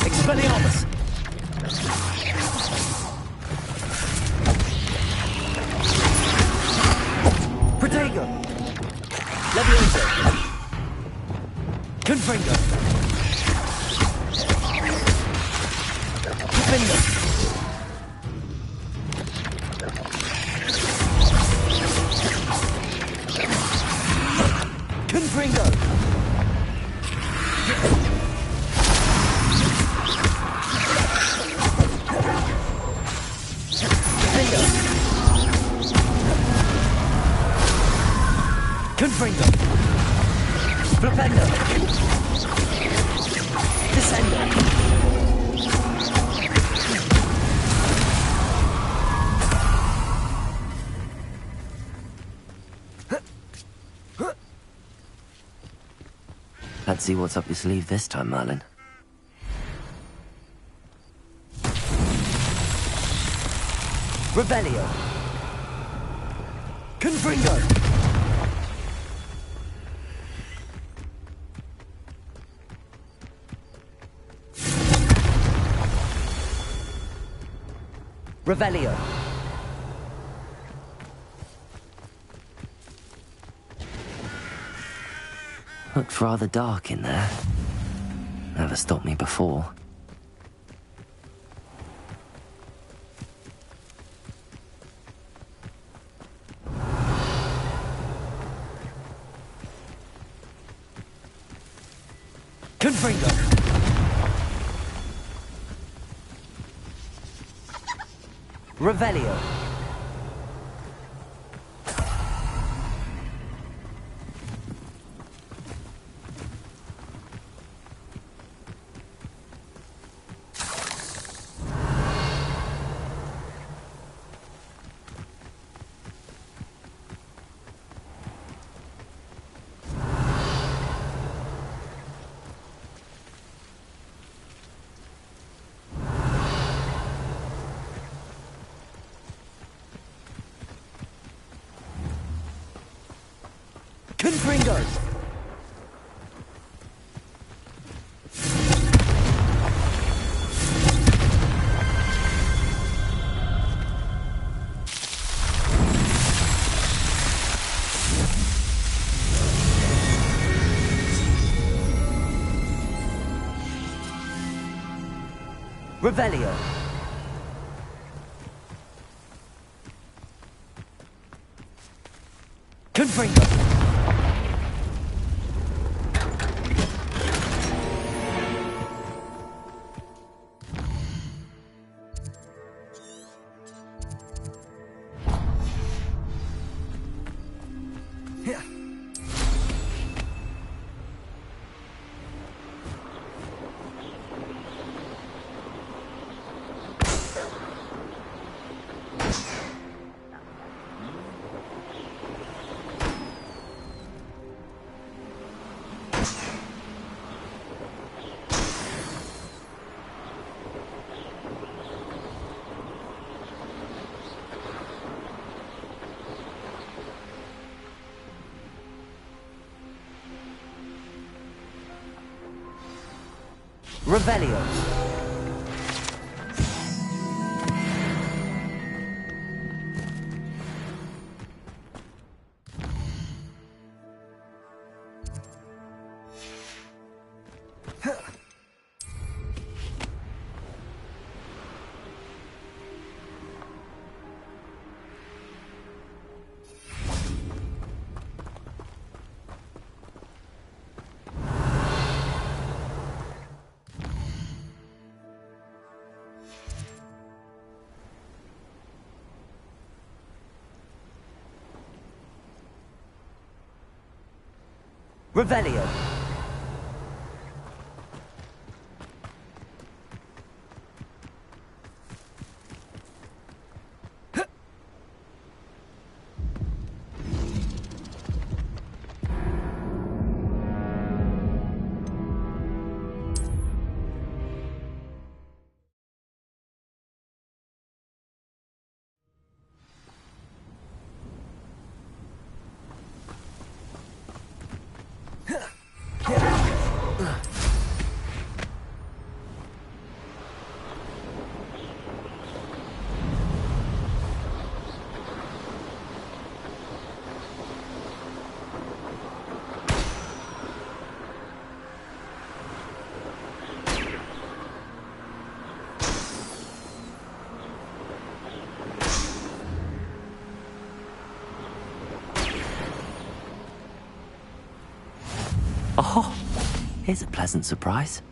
Expelliarmus. Protego. Levioso. Confringo. Defender. Confringo. Confringo. Flipendo. Descendo. Let's see what's up your sleeve this time, Merlin. Revelio. Confringo. Revelio. Looked rather dark in there. Never stopped me before. Confringo. Revelio. Confringos. Revelio. Confringo. Revelio. Revelio. Oh, here's a pleasant surprise.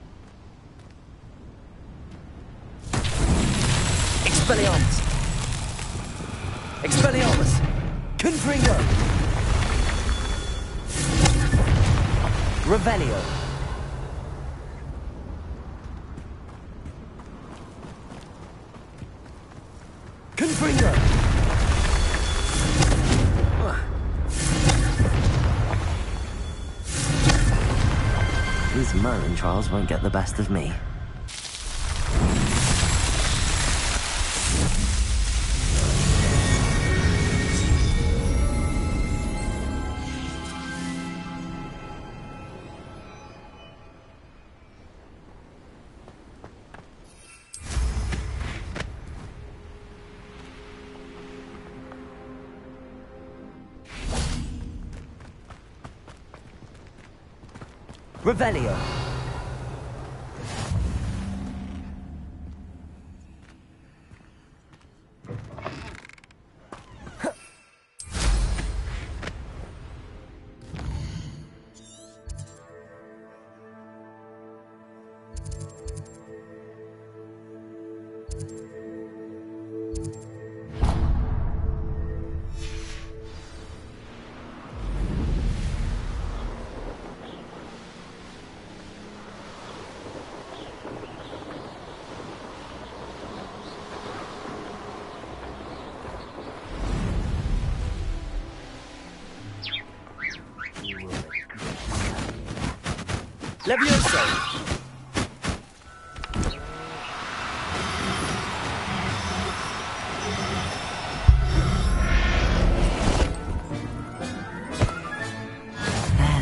Expelliarmus! Expelliarmus! Confringo! Revelio! Confringo! These Merlin trials won't get the best of me. Revelio. Levioso!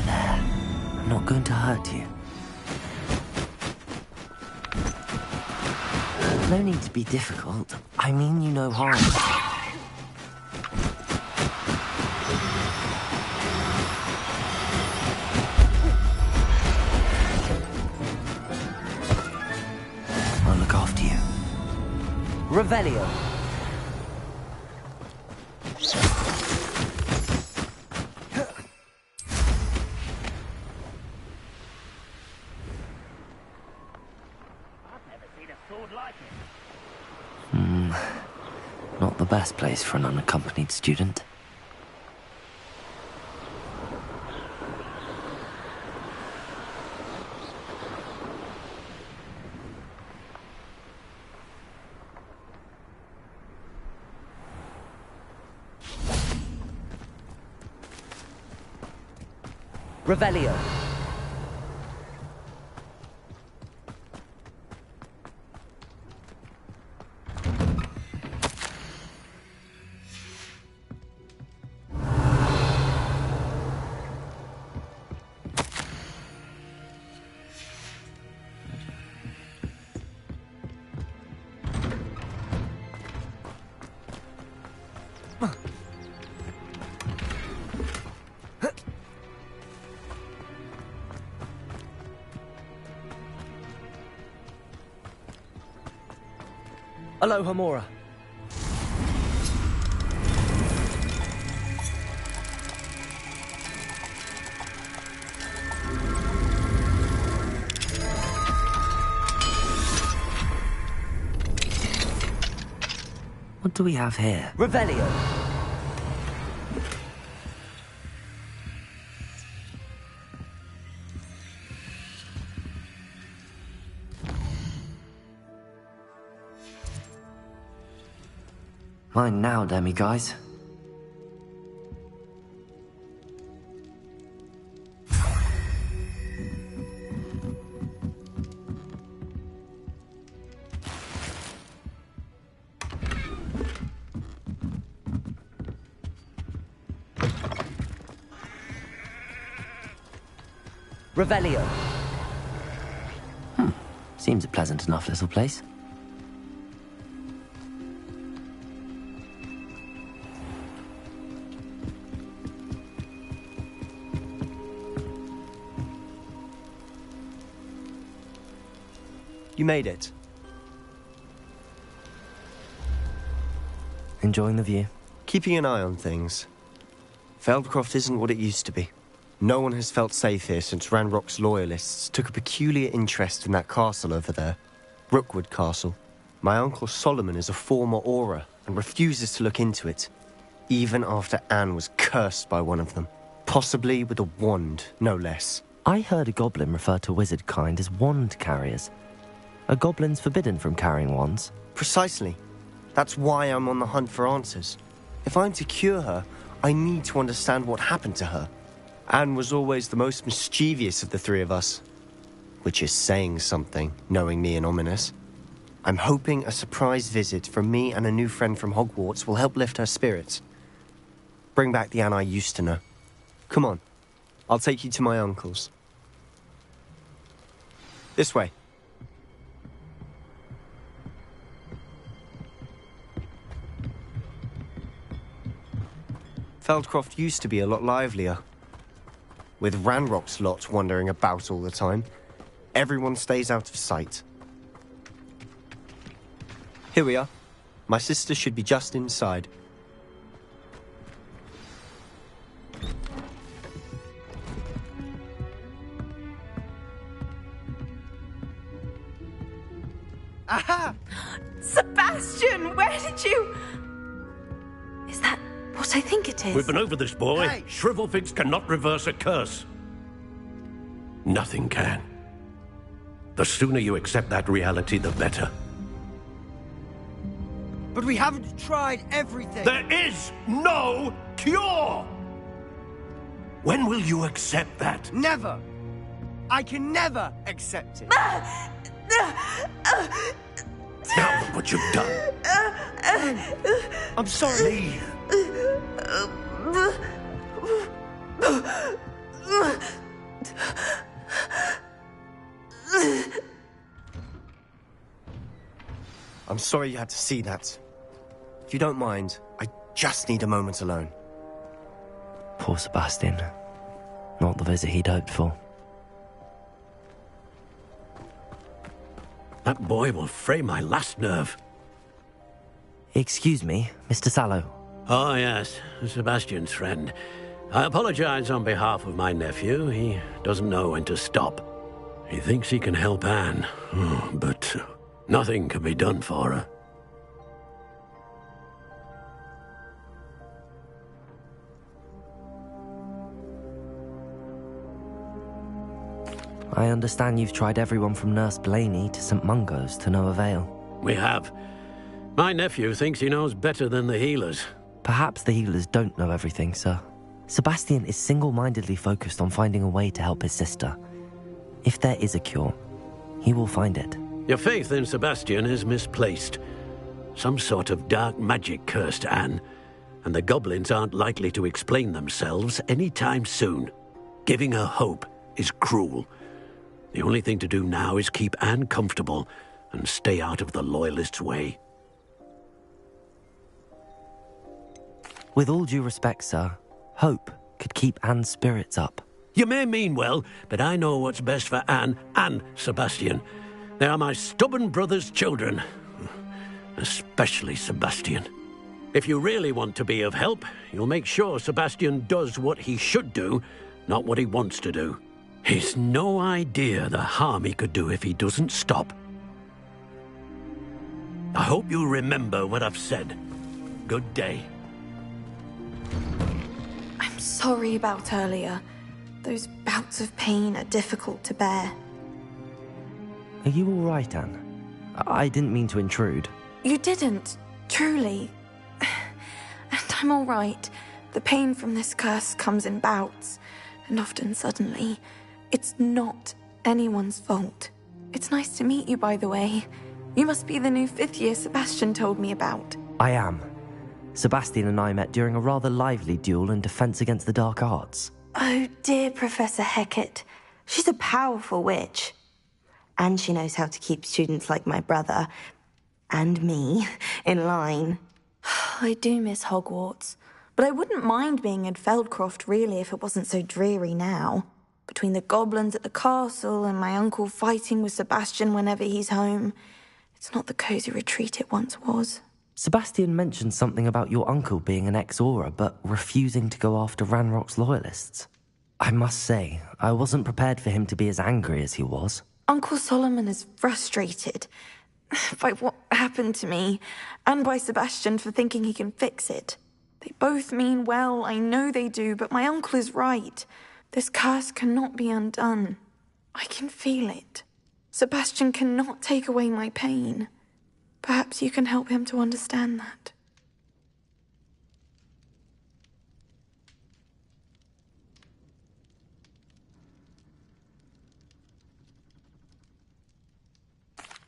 There. I'm not going to hurt you. No need to be difficult. I mean you no harm. I'll look after you. Revelio. Not the best place for an unaccompanied student. Revelio. Aloha Mora. What do we have here? Revelio. Mine now, demi-guys. Revelio. Seems a pleasant enough little place. You made it. Enjoying the view? Keeping an eye on things. Feldcroft isn't what it used to be. No one has felt safe here since Ranrock's loyalists took a peculiar interest in that castle over there. Rookwood Castle. My uncle Solomon is a former Auror and refuses to look into it, even after Anne was cursed by one of them. Possibly with a wand, no less. I heard a goblin refer to wizard kind as wand carriers. Are goblins forbidden from carrying wands? Precisely. That's why I'm on the hunt for answers. If I'm to cure her, I need to understand what happened to her. Anne was always the most mischievous of the three of us. Which is saying something, knowing me and Ominous. I'm hoping a surprise visit from me and a new friend from Hogwarts will help lift her spirits. Bring back the Anne I used to know. Come on. I'll take you to my uncle's. This way. Feldcroft used to be a lot livelier. With Ranrock's lot wandering about all the time, everyone stays out of sight. Here we are. My sister should be just inside. Aha! Sebastian, where did you... Is that what I think it is? We've been over this, boy. Hey. Shrivelfigs cannot reverse a curse. Nothing can. The sooner you accept that reality, the better. But we haven't tried everything. There is no cure! When will you accept that? Never. I can never accept it. Now look what you've done. I'm sorry. I'm sorry you had to see that. If you don't mind, I just need a moment alone. Poor Sebastian. Not the visit he'd hoped for. That boy will fray my last nerve. Excuse me, Mr. Sallow. Oh, yes, Sebastian's friend. I apologize on behalf of my nephew. He doesn't know when to stop. He thinks he can help Anne, but nothing can be done for her. I understand you've tried everyone from Nurse Blaney to St. Mungo's to no avail. We have. My nephew thinks he knows better than the healers. Perhaps the healers don't know everything, sir. Sebastian is single-mindedly focused on finding a way to help his sister. If there is a cure, he will find it. Your faith in Sebastian is misplaced. Some sort of dark magic cursed Anne, and the goblins aren't likely to explain themselves anytime soon. Giving her hope is cruel. The only thing to do now is keep Anne comfortable and stay out of the Loyalists' way. With all due respect, sir, hope could keep Anne's spirits up. You may mean well, but I know what's best for Anne and Sebastian. They are my stubborn brother's children. Especially Sebastian. If you really want to be of help, you'll make sure Sebastian does what he should do, not what he wants to do. He's no idea the harm he could do if he doesn't stop. I hope you remember what I've said. Good day. I'm sorry about earlier. Those bouts of pain are difficult to bear. Are you all right, Anne? I didn't mean to intrude. You didn't, truly. And I'm all right. The pain from this curse comes in bouts, and often suddenly. It's not anyone's fault. It's nice to meet you, by the way. You must be the new 5th year Sebastian told me about. I am. Sebastian and I met during a rather lively duel in Defense Against the Dark Arts. Oh, dear Professor Hecat. She's a powerful witch. And she knows how to keep students like my brother, and me, in line. I do miss Hogwarts, but I wouldn't mind being in Feldcroft, really, if it wasn't so dreary now. Between the goblins at the castle and my uncle fighting with Sebastian whenever he's home, it's not the cosy retreat it once was. Sebastian mentioned something about your uncle being an ex-Auror, but refusing to go after Ranrock's Loyalists. I must say, I wasn't prepared for him to be as angry as he was. Uncle Solomon is frustrated by what happened to me, and by Sebastian for thinking he can fix it. They both mean well, I know they do, but my uncle is right. This curse cannot be undone. I can feel it. Sebastian cannot take away my pain. Perhaps you can help him to understand that.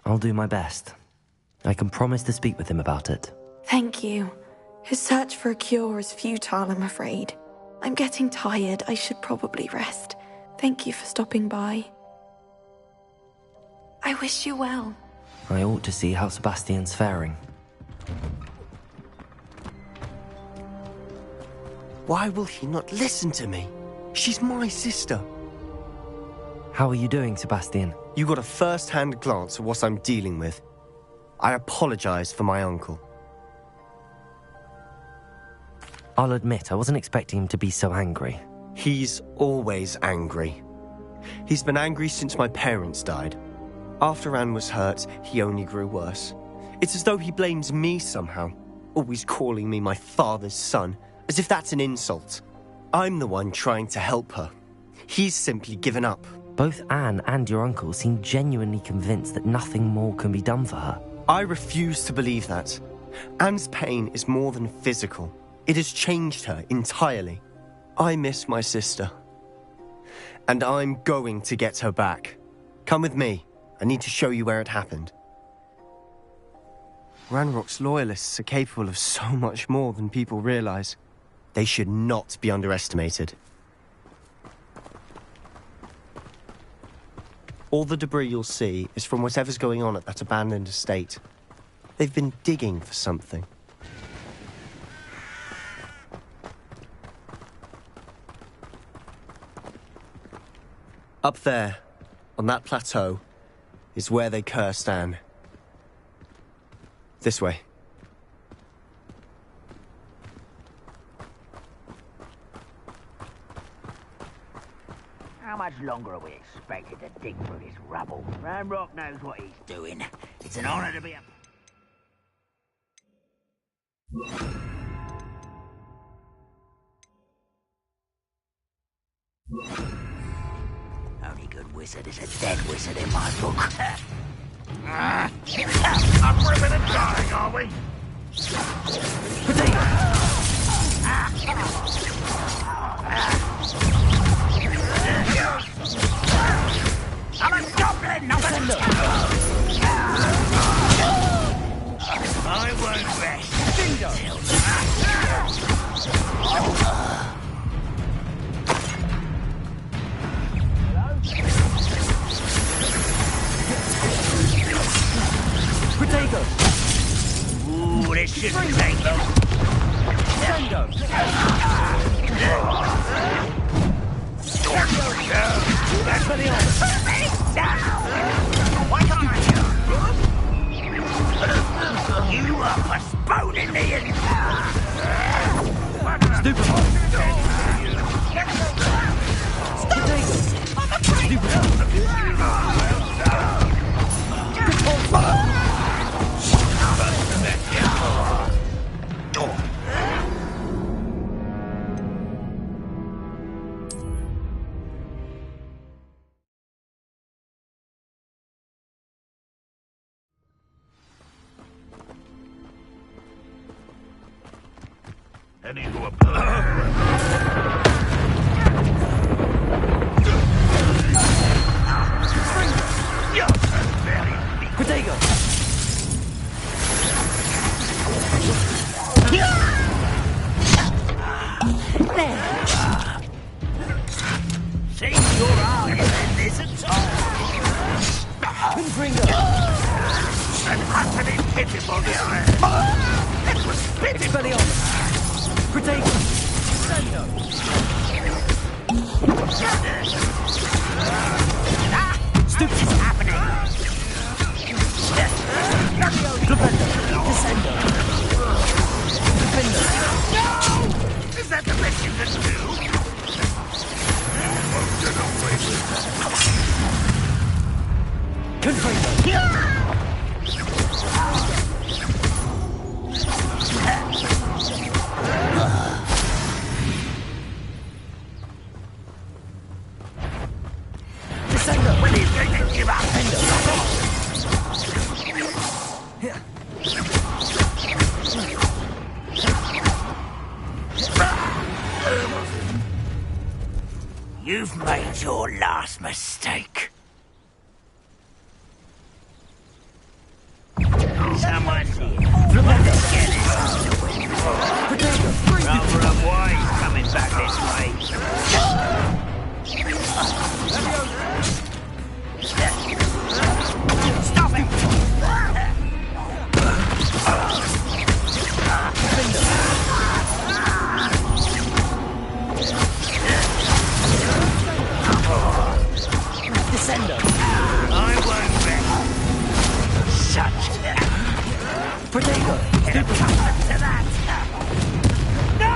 I'll do my best. I can promise to speak with him about it. Thank you. His search for a cure is futile, I'm afraid. I'm getting tired. I should probably rest. Thank you for stopping by. I wish you well. I ought to see how Sebastian's faring. Why will he not listen to me? She's my sister. How are you doing, Sebastian? You got a first-hand glance at what I'm dealing with. I apologize for my uncle. I'll admit, I wasn't expecting him to be so angry. He's always angry. He's been angry since my parents died. After Anne was hurt, he only grew worse. It's as though he blames me somehow, always calling me my father's son, as if that's an insult. I'm the one trying to help her. He's simply given up. Both Anne and your uncle seem genuinely convinced that nothing more can be done for her. I refuse to believe that. Anne's pain is more than physical. It has changed her entirely. I miss my sister. And I'm going to get her back. Come with me. I need to show you where it happened. Ranrock's Loyalists are capable of so much more than people realize. They should not be underestimated. All the debris you'll see is from whatever's going on at that abandoned estate. They've been digging for something. Up there, on that plateau, is where they cursed Anne. This way. How much longer are we expected to dig through this rubble? Ranrock knows what he's doing. It's an honor to be a... Only good wizard is a dead wizard in my book. I'm ripping and dying, are we? I'm a goblin, not a I won't rest. Bingo! Potato! Ooh, this shouldn't take long. Sendo! Why can't I hear? You are postponing the Stupid! Any who are Potato! Seems you're arguing this at all. Confringo! and utterly pitiful despair. It was pitiful. Potato! Sendo! Stupid is happening. Descendo! Defender! No! Is that the best you can do? Confringo! When he's going to give up. You've made your last mistake. Someone's here. Let's get it. Rather a wise coming back this way. Stop him! Descendo! I won't rest. Such Potato! to that. No!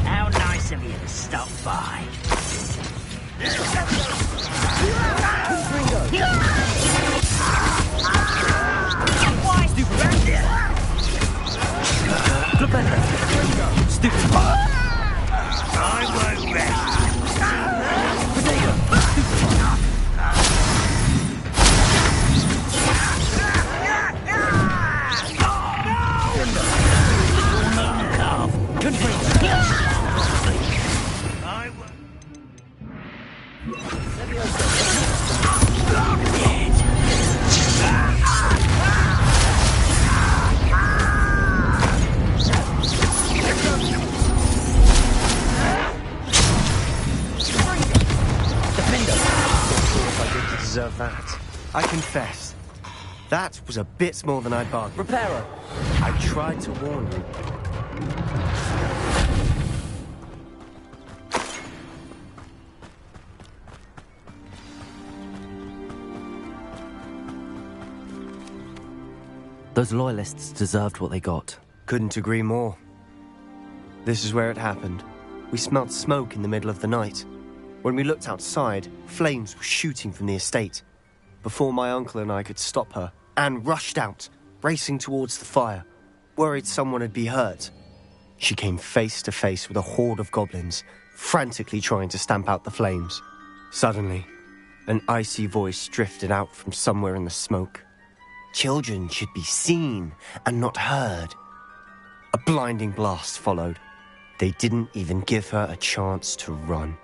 How nice of you to stop by. Confringo! Why, stupid? Defender! Stupid! I won't rest. Potato! Confringo! I won't. Deserve that. I confess. That was a bit more than I bargained. Reparo! I tried to warn you. Those loyalists deserved what they got. Couldn't agree more. This is where it happened. We smelt smoke in the middle of the night. When we looked outside, flames were shooting from the estate. Before my uncle and I could stop her, Anne rushed out, racing towards the fire, worried someone had been hurt. She came face to face with a horde of goblins, frantically trying to stamp out the flames. Suddenly, an icy voice drifted out from somewhere in the smoke. Children should be seen and not heard. A blinding blast followed. They didn't even give her a chance to run.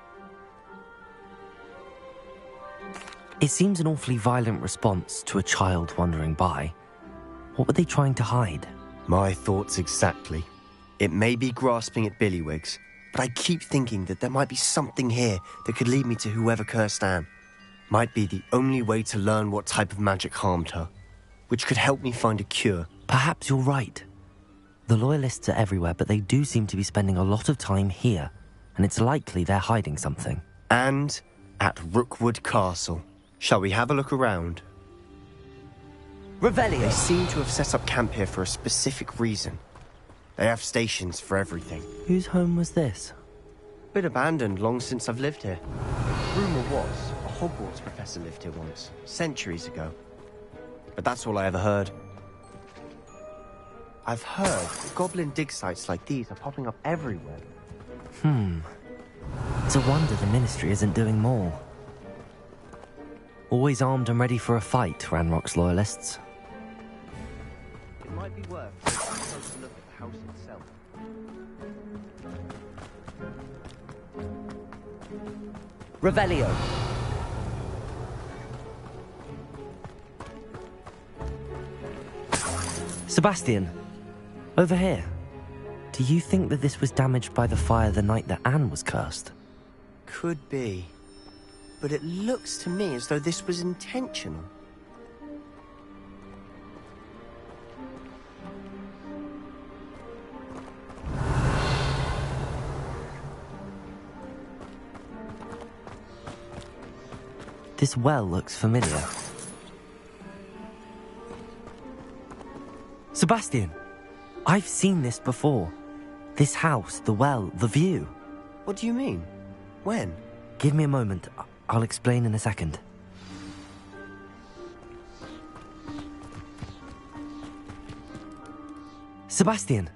It seems an awfully violent response to a child wandering by. What were they trying to hide? My thoughts exactly. It may be grasping at Billywigs, but I keep thinking that there might be something here that could lead me to whoever cursed Anne. Might be the only way to learn what type of magic harmed her, which could help me find a cure. Perhaps you're right. The Loyalists are everywhere, but they do seem to be spending a lot of time here, and it's likely they're hiding something. And at Rookwood Castle. Shall we have a look around? Revelio! They seem to have set up camp here for a specific reason. They have stations for everything. Whose home was this? Been abandoned long since I've lived here. Rumour was, a Hogwarts professor lived here once, centuries ago. But that's all I ever heard. I've heard goblin dig sites like these are popping up everywhere. It's a wonder the Ministry isn't doing more. Always armed and ready for a fight, Ranrock's Loyalists. It might be worth taking a closer look at the house itself. Revelio! Sebastian, over here. Do you think that this was damaged by the fire the night that Anne was cursed? Could be. But it looks to me as though this was intentional. This well looks familiar. Sebastian, I've seen this before. This house, the well, the view. What do you mean? When? Give me a moment. I'll explain in a second. Sebastian,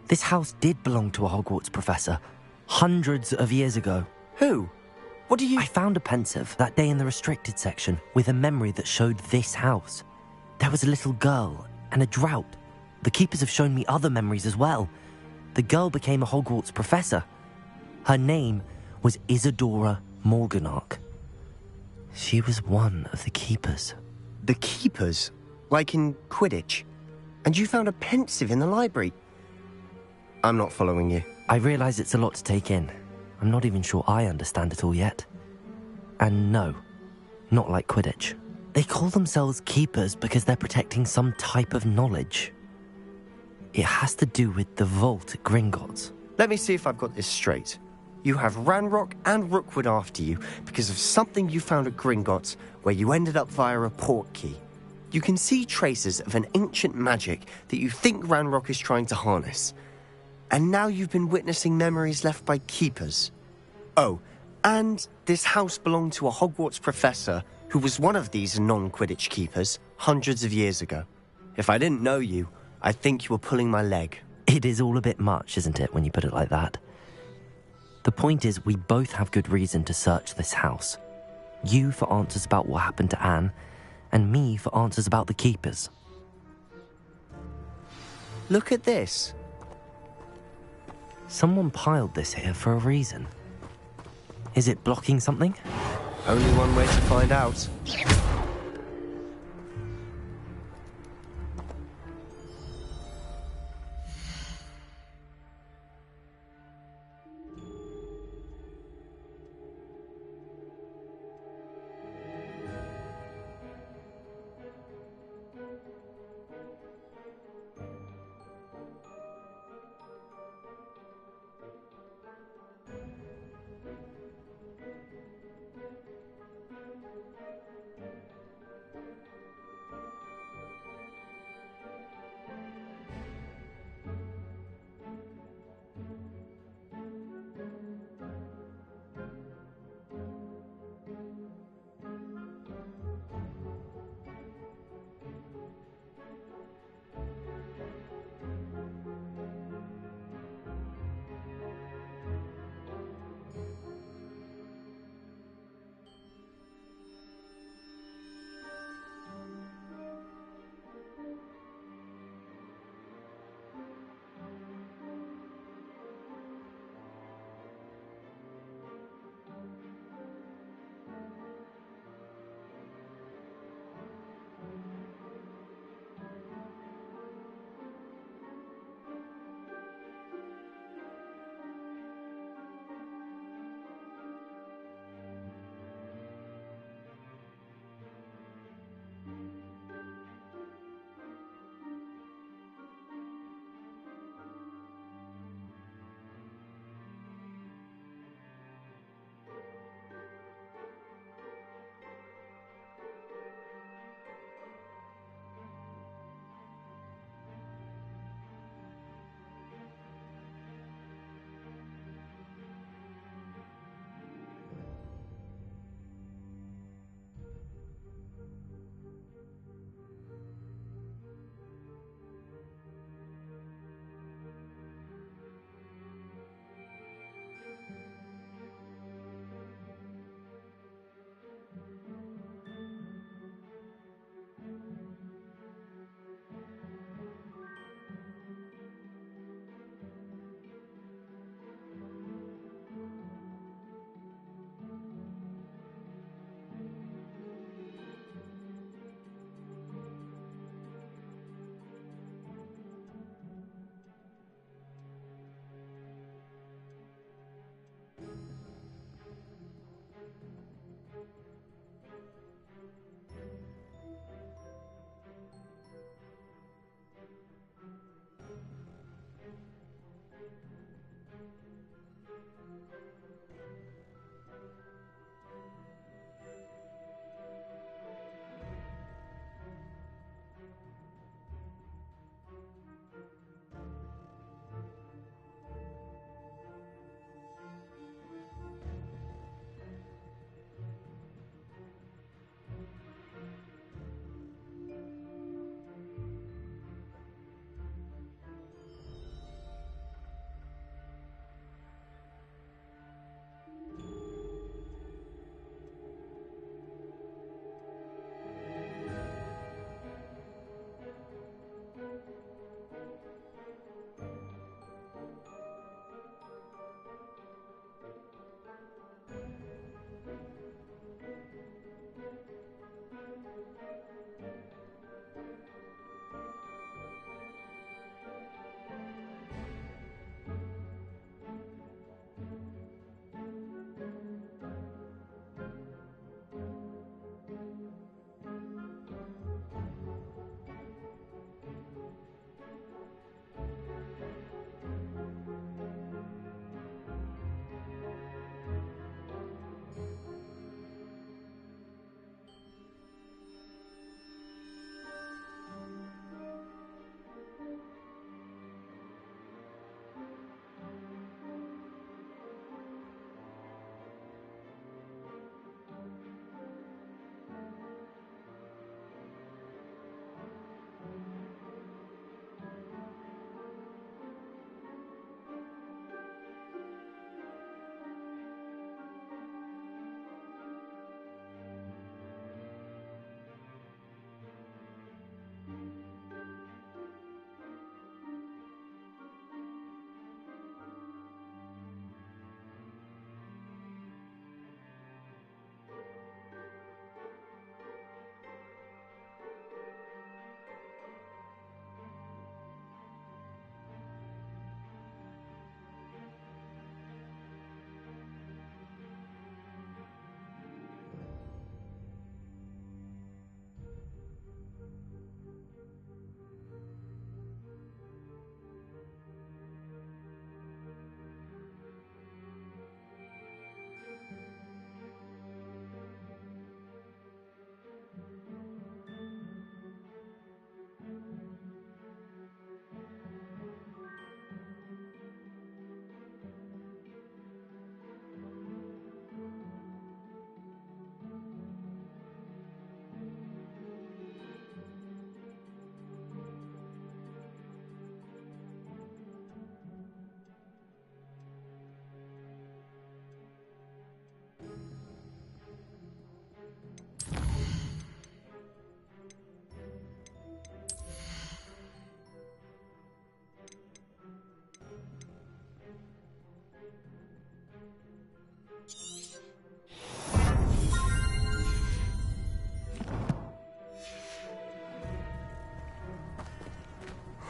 this house did belong to a Hogwarts professor, hundreds of years ago. Who? What do you... I found a pensive that day in the restricted section with a memory that showed this house. There was a little girl and a drought. The keepers have shown me other memories as well. The girl became a Hogwarts professor. Her name was Isadora Morganach. She was one of the keepers. The keepers? Like in Quidditch? And you found a pensive in the library? I'm not following you. I realize it's a lot to take in. I'm not even sure I understand it all yet. And no, not like Quidditch. They call themselves keepers because they're protecting some type of knowledge. It has to do with the vault at Gringotts. Let me see if I've got this straight. You have Ranrock and Rookwood after you because of something you found at Gringotts where you ended up via a port key. You can see traces of an ancient magic that you think Ranrock is trying to harness. And now you've been witnessing memories left by keepers. Oh, and this house belonged to a Hogwarts professor who was one of these non-Quidditch keepers hundreds of years ago. If I didn't know you, I'd think you were pulling my leg. It is all a bit much, isn't it, when you put it like that? The point is, we both have good reason to search this house. You for answers about what happened to Anne, and me for answers about the keepers. Look at this. Someone piled this here for a reason. Is it blocking something? Only one way to find out.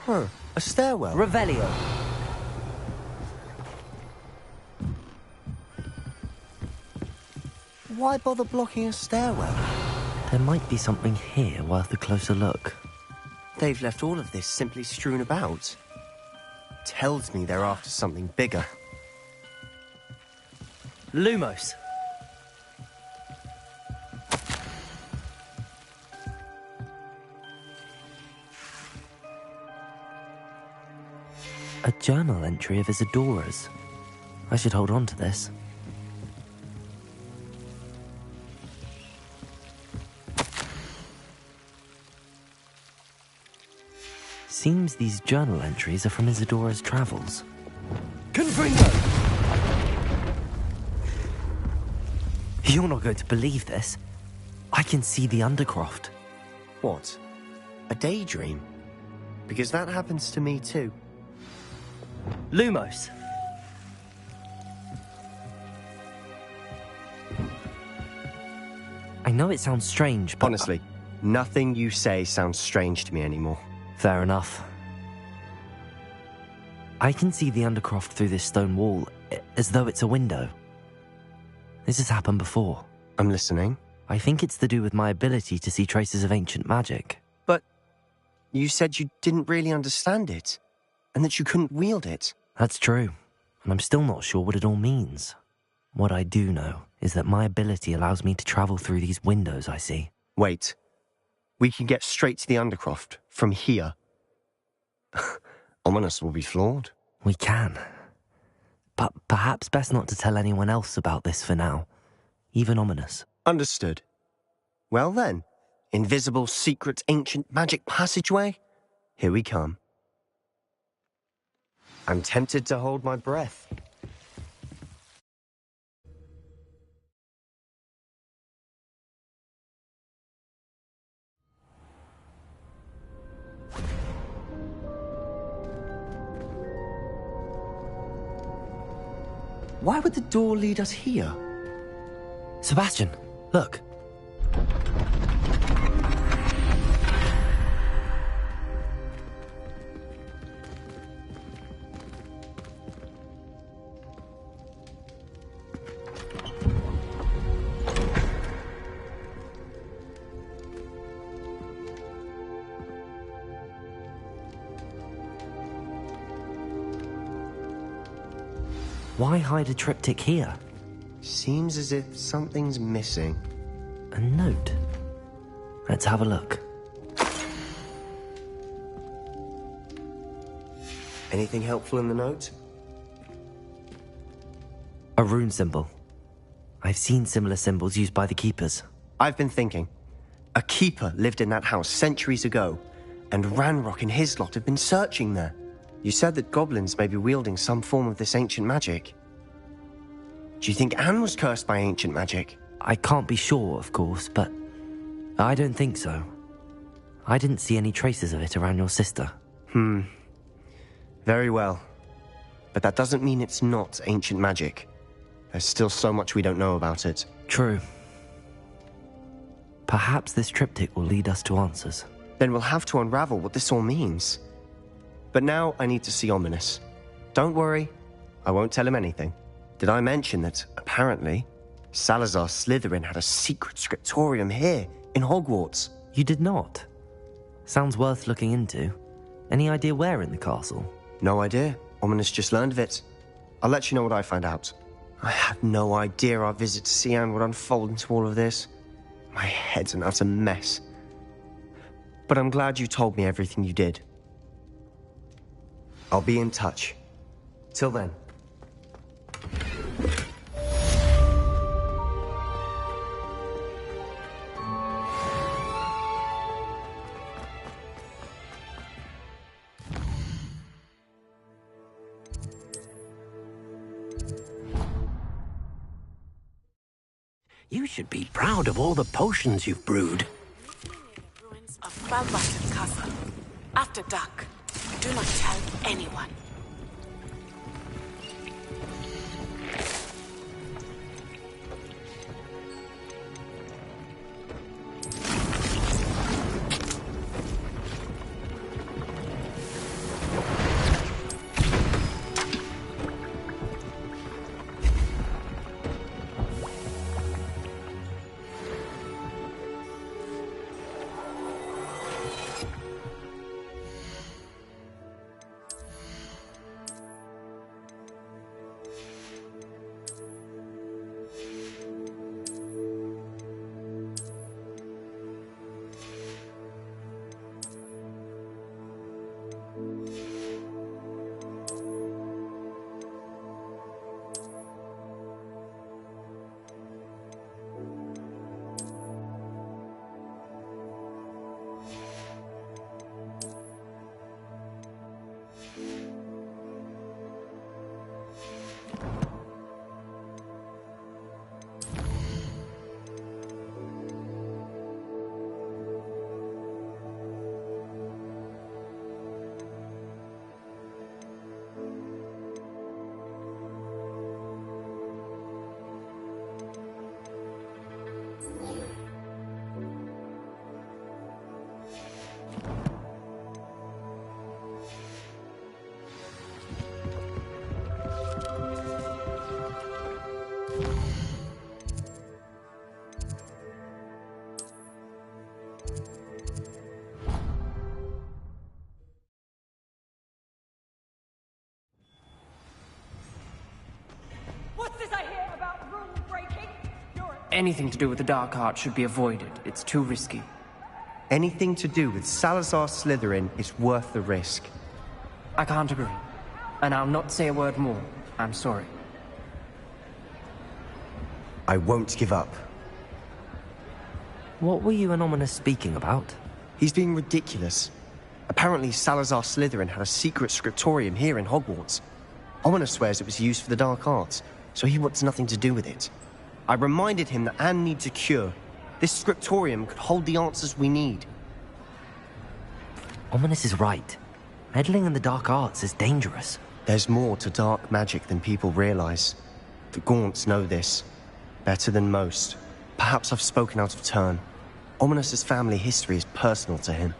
Huh, a stairwell. Revelio. Why bother blocking a stairwell? There might be something here worth a closer look. They've left all of this simply strewn about. Tells me they're after something bigger. Lumos. A journal entry of Isadora's. I should hold on to this. Seems these journal entries are from Isadora's travels. Confringo! You're not going to believe this. I can see the Undercroft. What? A daydream? Because that happens to me too. Lumos. I know it sounds strange, but... Honestly, nothing you say sounds strange to me anymore. Fair enough. I can see the Undercroft through this stone wall, as though it's a window. This has happened before. I'm listening. I think it's to do with my ability to see traces of ancient magic. But you said you didn't really understand it, and that you couldn't wield it. That's true, and I'm still not sure what it all means. What I do know is that my ability allows me to travel through these windows I see. Wait. We can get straight to the Undercroft from here. Ominous will be floored. We can. But perhaps best not to tell anyone else about this for now. Even Ominous. Understood. Well then, invisible, secret, ancient magic passageway? Here we come. I'm tempted to hold my breath. Why would the door lead us here? Sebastian, look. Why hide a triptych here? Seems as if something's missing. A note. Let's have a look. Anything helpful in the note? A rune symbol. I've seen similar symbols used by the keepers. I've been thinking. A keeper lived in that house centuries ago, and Ranrock and his lot have been searching there. You said that goblins may be wielding some form of this ancient magic. Do you think Anne was cursed by ancient magic? I can't be sure, of course, but I don't think so. I didn't see any traces of it around your sister. Very well. But that doesn't mean it's not ancient magic. There's still so much we don't know about it. True. Perhaps this triptych will lead us to answers. Then we'll have to unravel what this all means. But now I need to see Ominous. Don't worry, I won't tell him anything. Did I mention that, apparently, Salazar Slytherin had a secret scriptorium here, in Hogwarts? You did not? Sounds worth looking into. Any idea where in the castle? No idea. Ominous just learned of it. I'll let you know what I find out. I had no idea our visit to Sian would unfold into all of this. My head's an utter mess. But I'm glad you told me everything you did. I'll be in touch. Till then. You should be proud of all the potions you've brewed. Ruins of Balbutton Castle. After dark. Do not tell anyone. noises I hear about rule breaking? Anything to do with the dark art should be avoided. It's too risky. Anything to do with Salazar Slytherin is worth the risk. I can't agree. And I'll not say a word more. I'm sorry. I won't give up. What were you and Ominous speaking about? He's being ridiculous. Apparently Salazar Slytherin had a secret scriptorium here in Hogwarts. Ominous swears it was used for the dark arts, so he wants nothing to do with it. I reminded him that Anne needs a cure. This scriptorium could hold the answers we need. Ominous is right. Meddling in the dark arts is dangerous. There's more to dark magic than people realize. The Gaunts know this. Better than most. Perhaps I've spoken out of turn. Ominous's family history is personal to him.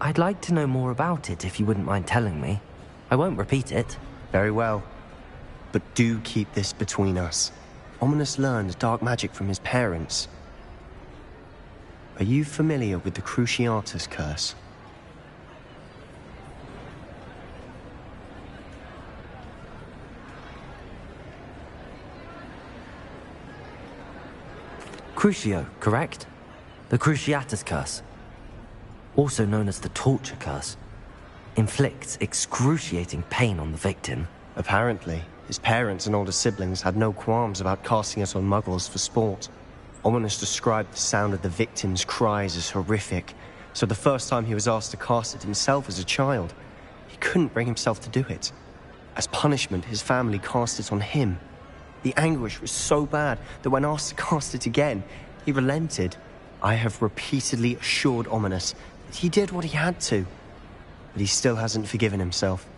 I'd like to know more about it if you wouldn't mind telling me. I won't repeat it. Very well. But do keep this between us. Ominous learned dark magic from his parents. Are you familiar with the Cruciatus curse? Crucio, correct? The Cruciatus curse. Also known as the torture curse. Inflicts excruciating pain on the victim. Apparently, his parents and older siblings had no qualms about casting it on muggles for sport. Ominous described the sound of the victim's cries as horrific, so the first time he was asked to cast it himself as a child, he couldn't bring himself to do it. As punishment, his family cast it on him. The anguish was so bad that when asked to cast it again, he relented. I have repeatedly assured Ominous that he did what he had to, but he still hasn't forgiven himself.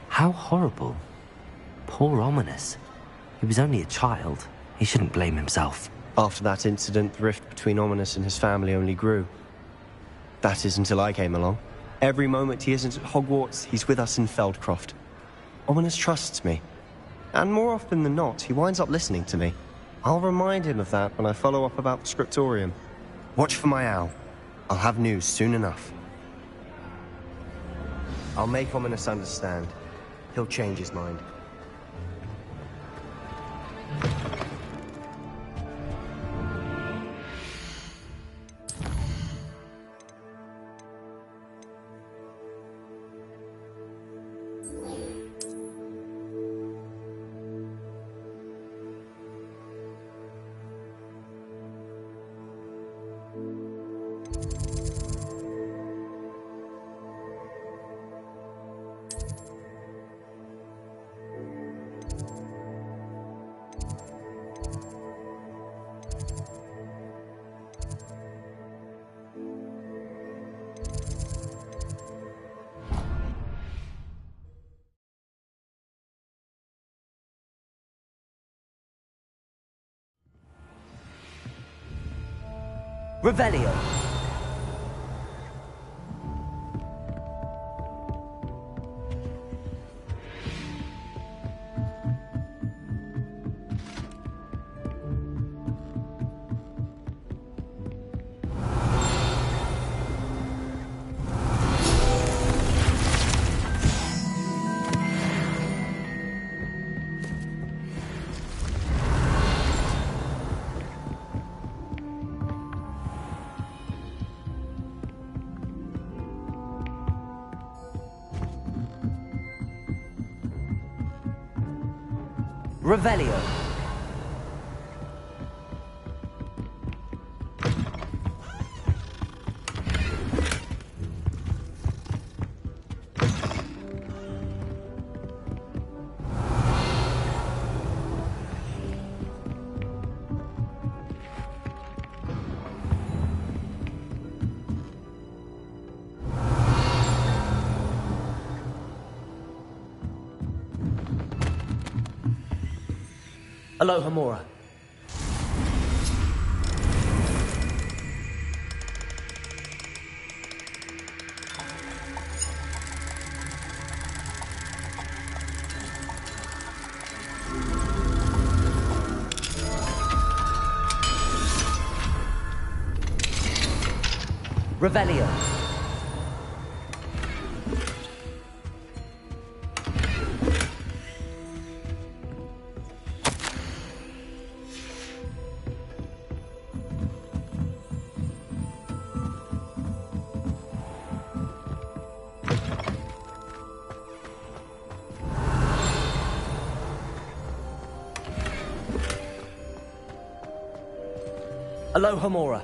How horrible. Poor Ominous. He was only a child. He shouldn't blame himself. After that incident, the rift between Ominous and his family only grew. That is until I came along. Every moment he isn't at Hogwarts, he's with us in Feldcroft. Ominous trusts me. And more often than not, he winds up listening to me. I'll remind him of that when I follow up about the scriptorium. Watch for my owl. I'll have news soon enough. I'll make Ominous understand. He'll change his mind. Revelio. Revelio. Aloha Mora. Revelio. Aloha Mora.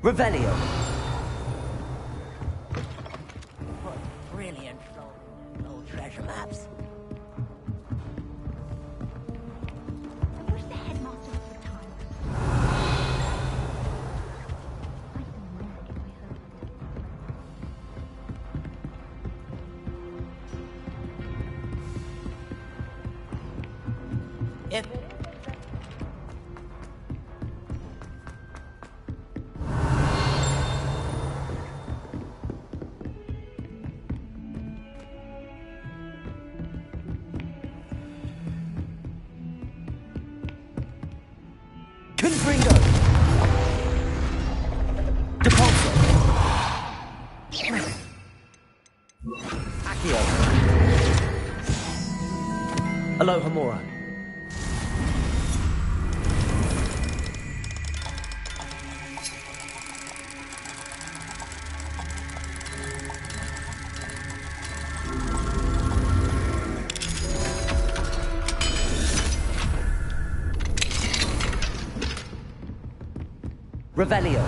Revelio. Brilliant old treasure maps. I wish the headmaster would retire. If Confringo. Depulso. Accio. Aloha Mora. Revelio.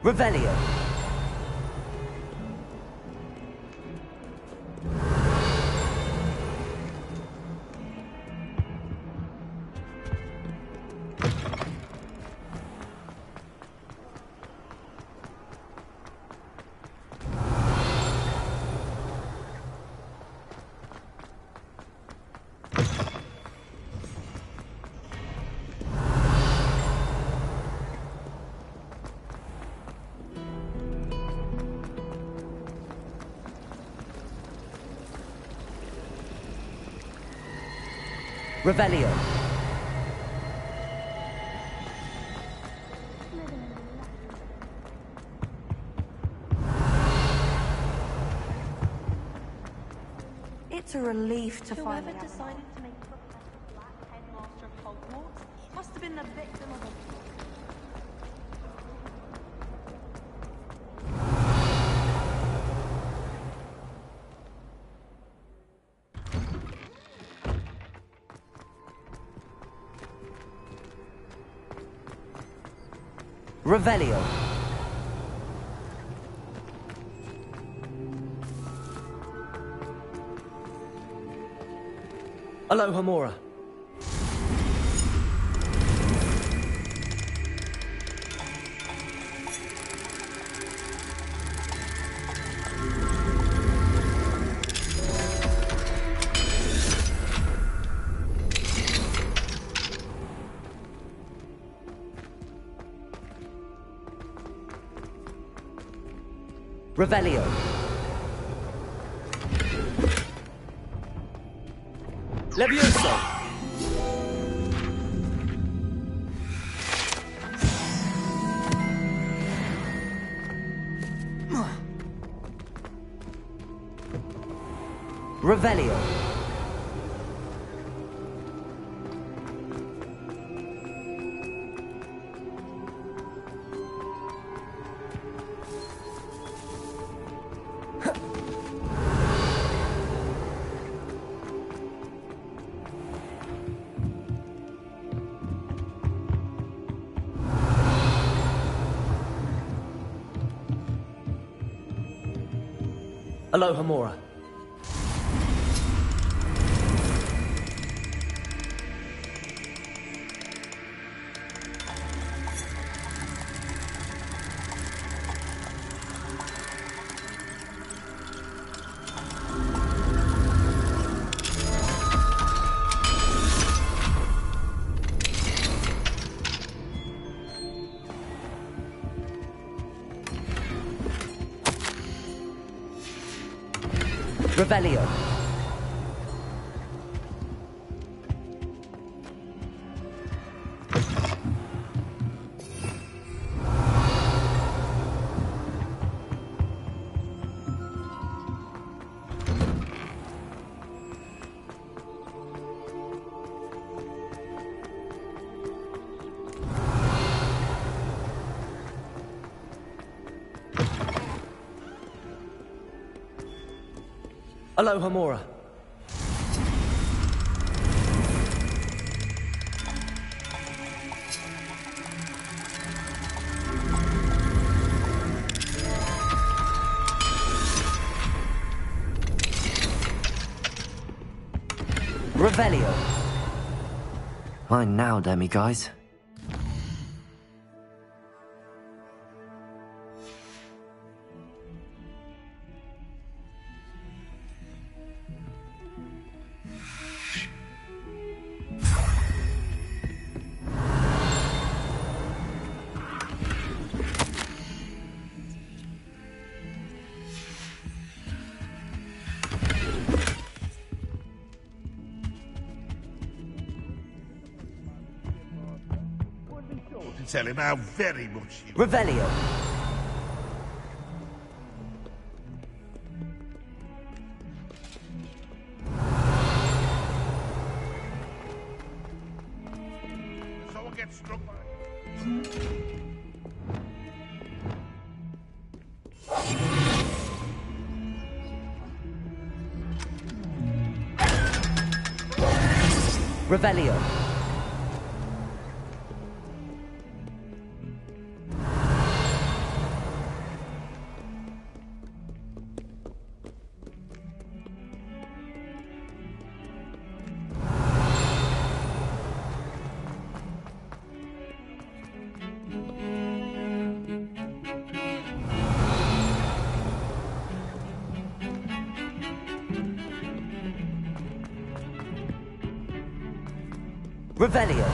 Revelio. Revelio. It's a relief to Whoever finally have decided to make Professor Black headmaster of Hogwarts must have been the victim of a... Revelio. Aloha Mora. Revelio. Levioso. Revelio. Aloha Mora. Revelio. Aloha Mora. Revelio. Fine now, demi-guys. Tell him how very much you... Revelio. Someone get struck by... Revelio. Revelio.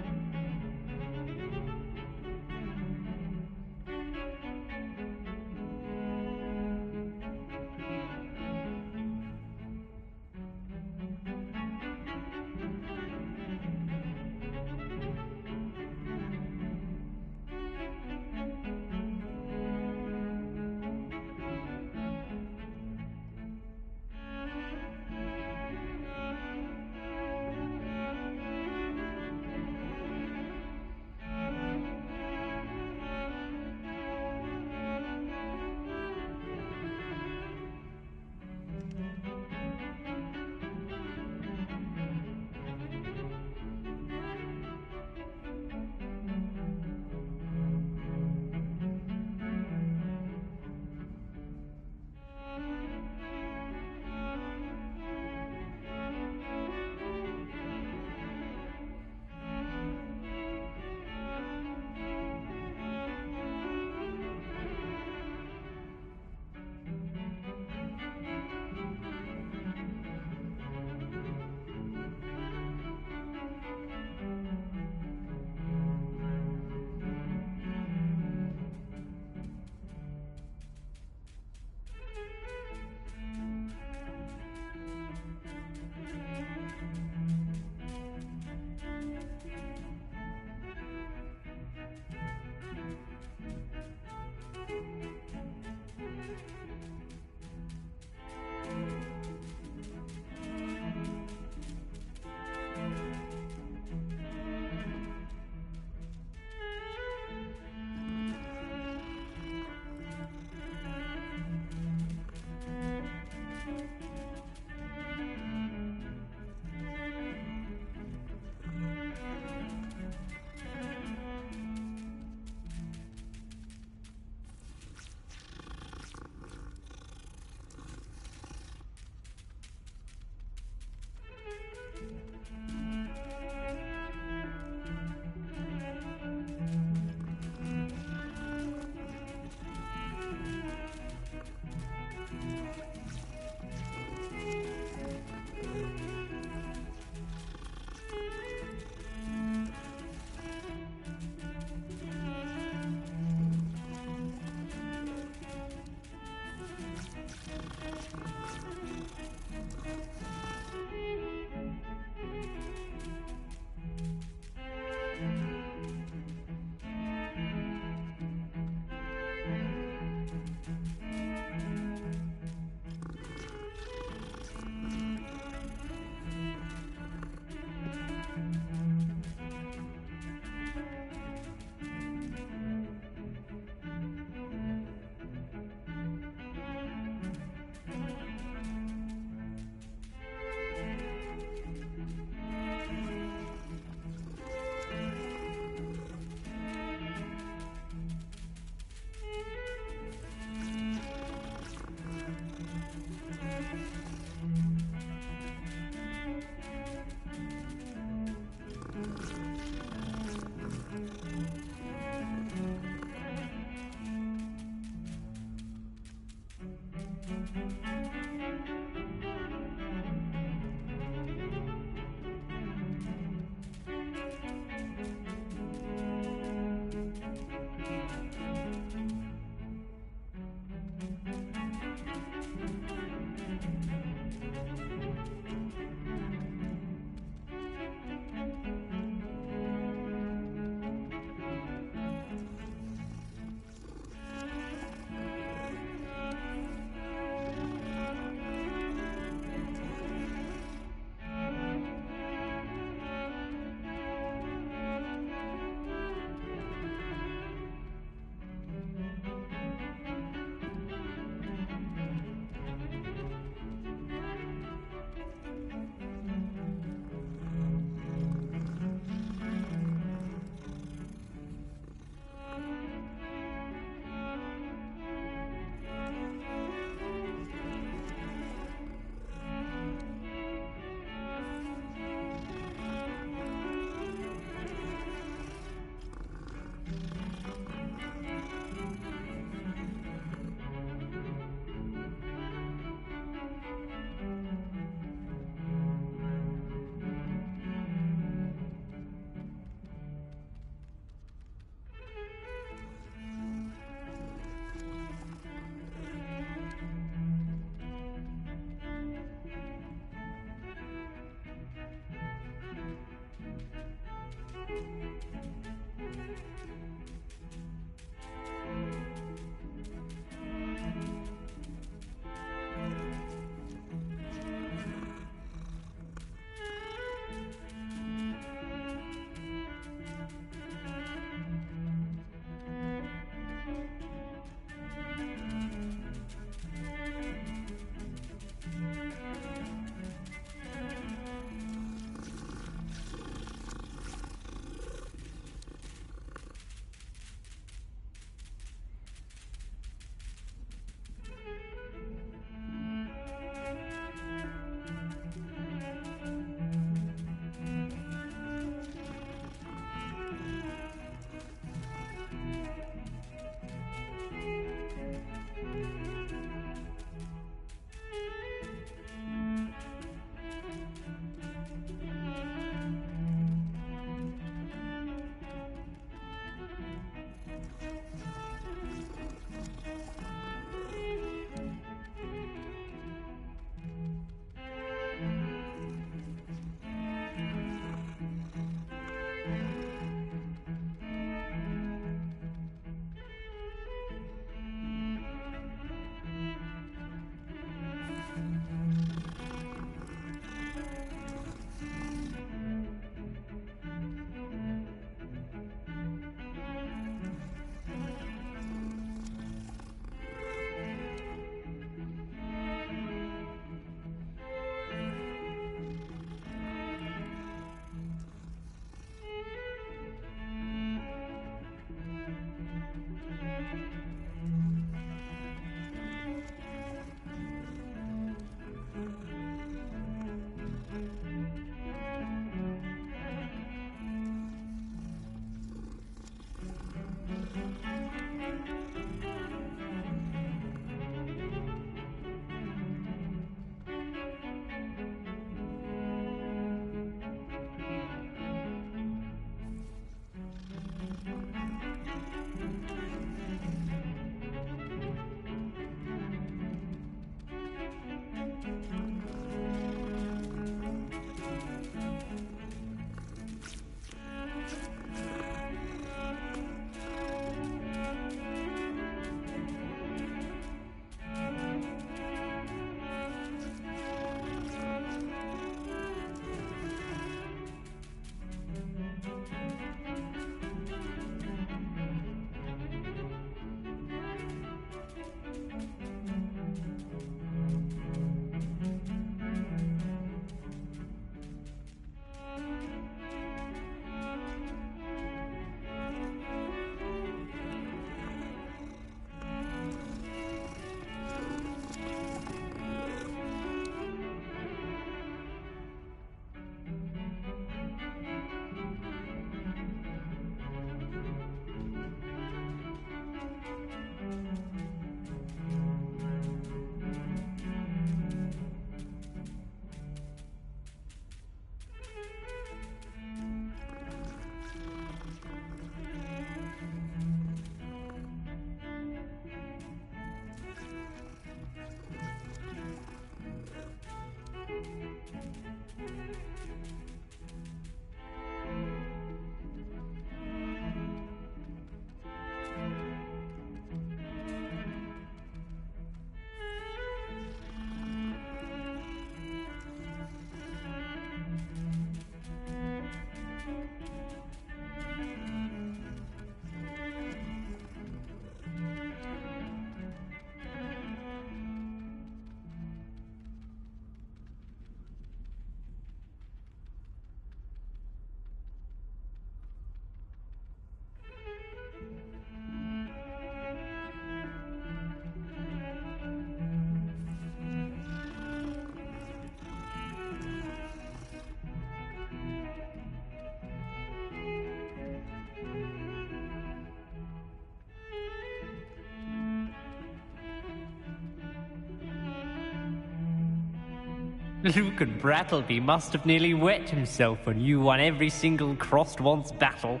Luke and Brattleby must have nearly wet himself when you won every single crossed once battle.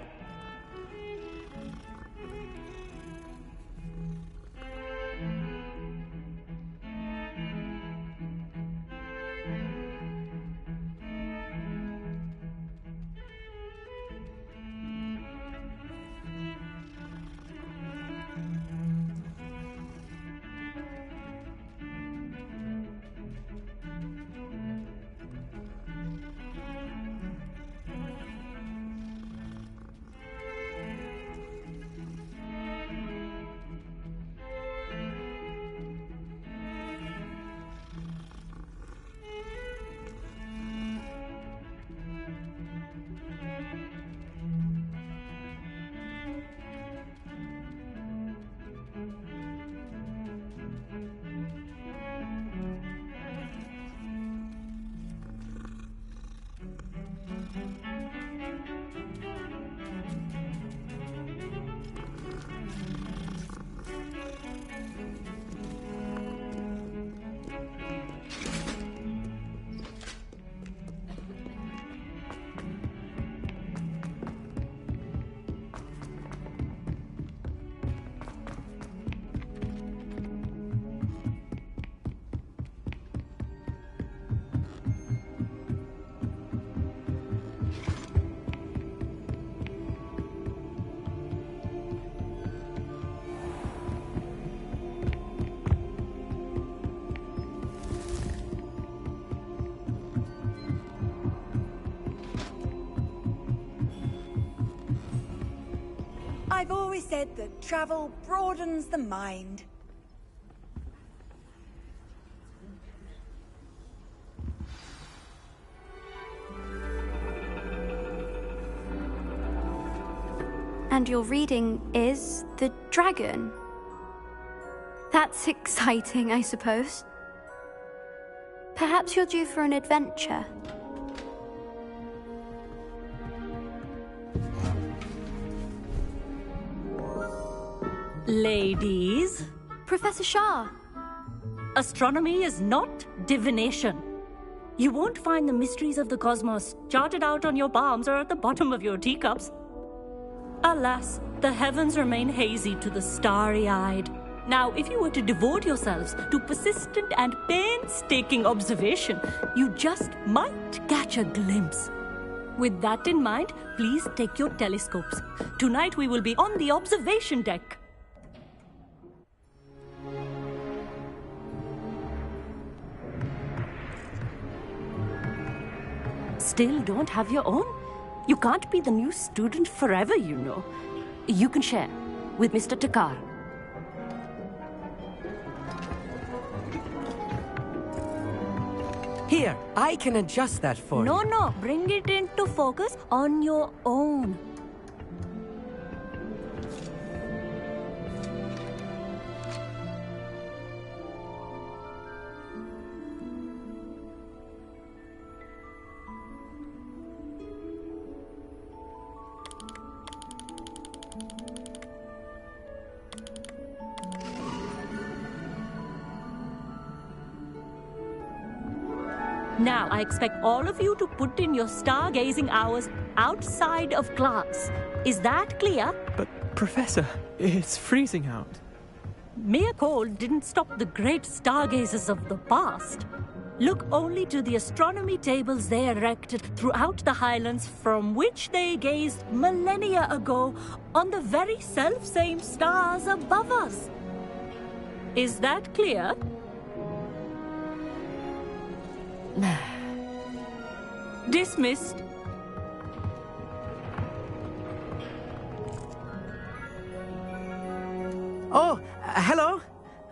I've always said that travel broadens the mind. And your reading is The Dragon. That's exciting, I suppose. Perhaps you're due for an adventure. Ladies. Professor Shah. Astronomy is not divination. You won't find the mysteries of the cosmos charted out on your palms or at the bottom of your teacups. Alas, the heavens remain hazy to the starry-eyed. Now, if you were to devote yourselves to persistent and painstaking observation, you just might catch a glimpse. With that in mind, please take your telescopes. Tonight we will be on the observation deck. Still don't have your own? You can't be the new student forever, you know. You can share with Mr. Takar. Here, I can adjust that for you. No, bring it into focus on your own. Now, I expect all of you to put in your stargazing hours outside of class. Is that clear? But, Professor, it's freezing out. Mere cold didn't stop the great stargazers of the past. Look only to the astronomy tables they erected throughout the highlands from which they gazed millennia ago on the very self-same stars above us. Is that clear? Dismissed. Oh, hello.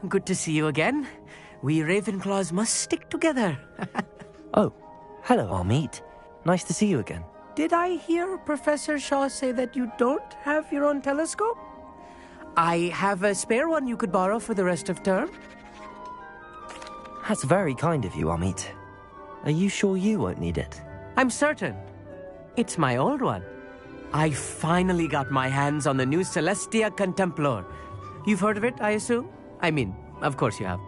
Good to see you again. We Ravenclaws must stick together. Oh, hello, Amit. Nice to see you again. Did I hear Professor Shaw say that you don't have your own telescope? I have a spare one you could borrow for the rest of term. That's very kind of you, Amit. Are you sure you won't need it? I'm certain. It's my old one. I finally got my hands on the new Celestia Contemplar. You've heard of it, I assume? I mean, of course you have.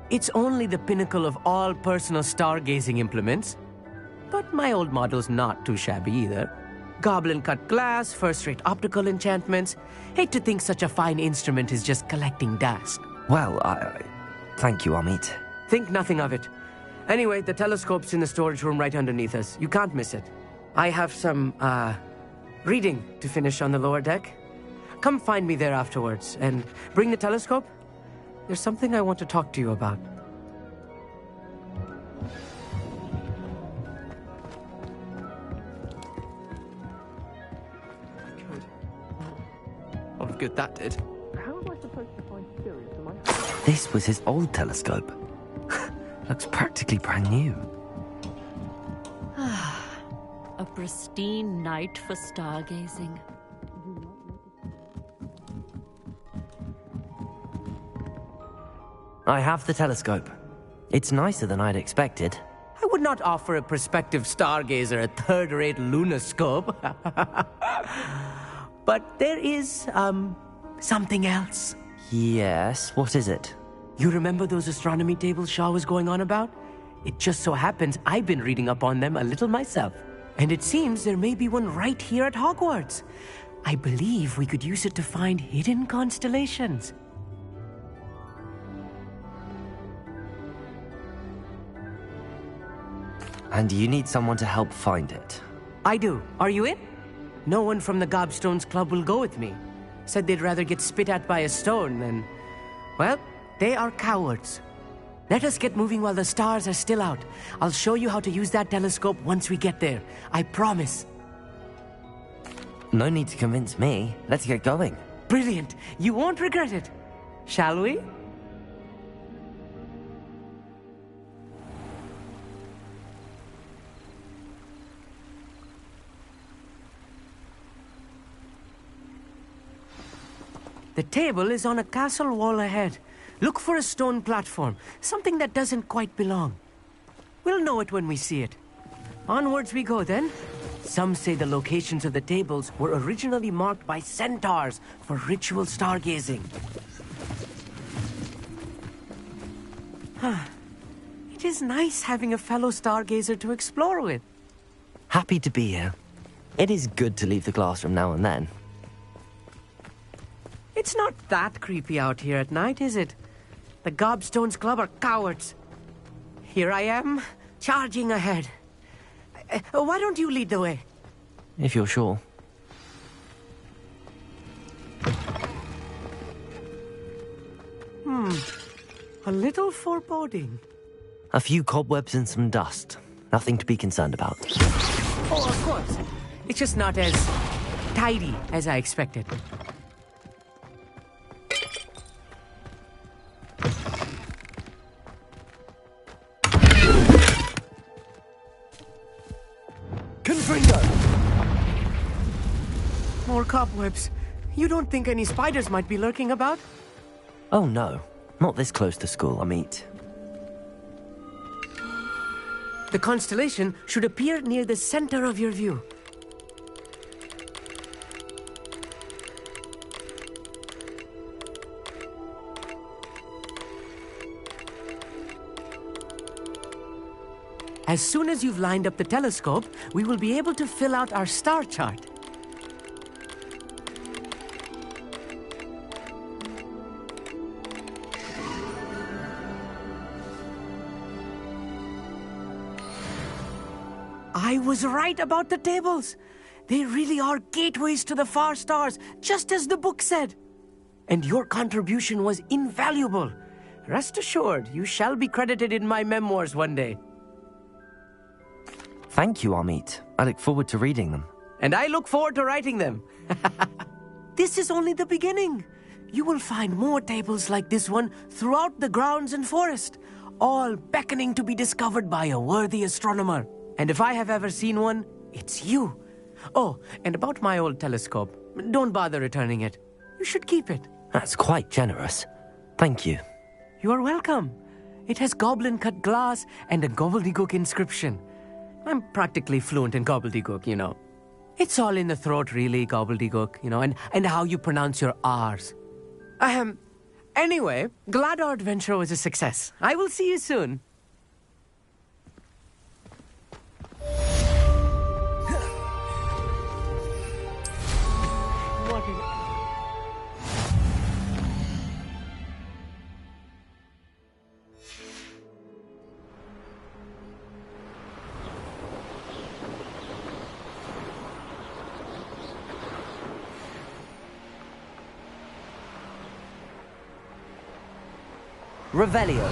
It's only the pinnacle of all personal stargazing implements. But my old model's not too shabby either. Goblin-cut glass, first-rate optical enchantments. Hate to think such a fine instrument is just collecting dust. Well, thank you, Amit. Think nothing of it. Anyway, the telescope's in the storage room right underneath us. You can't miss it. I have some, reading to finish on the lower deck. Come find me there afterwards, and bring the telescope. There's something I want to talk to you about. What a good that did. How am I supposed to find Sirius in my... This was his old telescope. Looks practically brand new. A pristine night for stargazing. I have the telescope. It's nicer than I'd expected. I would not offer a prospective stargazer a third-rate lunoscope. But there is, something else. Yes, what is it? You remember those astronomy tables Shaw was going on about? It just so happens I've been reading up on them a little myself. And it seems there may be one right here at Hogwarts. I believe we could use it to find hidden constellations. And you need someone to help find it. I do. Are you in? No one from the Gobstones Club will go with me. Said they'd rather get spit at by a stone than... Well, they are cowards. Let us get moving while the stars are still out. I'll show you how to use that telescope once we get there. I promise. No need to convince me. Let's get going. Brilliant. You won't regret it. Shall we? The table is on a castle wall ahead. Look for a stone platform, something that doesn't quite belong. We'll know it when we see it. Onwards we go then. Some say the locations of the tables were originally marked by centaurs for ritual stargazing. It is nice having a fellow stargazer to explore with. Happy to be here. It is good to leave the classroom now and then. It's not that creepy out here at night, is it? The Gobstones Club are cowards. Here I am, charging ahead. Why don't you lead the way? If you're sure. A little foreboding. A few cobwebs and some dust. Nothing to be concerned about. Oh, of course. It's just not as tidy as I expected. More cobwebs. You don't think any spiders might be lurking about? Oh no, not this close to school, Amit. The constellation should appear near the center of your view. As soon as you've lined up the telescope, we will be able to fill out our star chart. I was right about the tables. They really are gateways to the far stars, just as the book said. And your contribution was invaluable. Rest assured, you shall be credited in my memoirs one day. Thank you, Amit. I look forward to reading them. And I look forward to writing them. This is only the beginning. You will find more tables like this one throughout the grounds and forest, all beckoning to be discovered by a worthy astronomer. And if I have ever seen one, it's you. Oh, and about my old telescope, don't bother returning it. You should keep it. That's quite generous. Thank you. You are welcome. It has goblin-cut glass and a gobbledygook inscription. I'm practically fluent in gobbledygook, you know. It's all in the throat, really, gobbledygook, you know, and how you pronounce your R's. Anyway, glad our adventure was a success. I will see you soon. Revelio.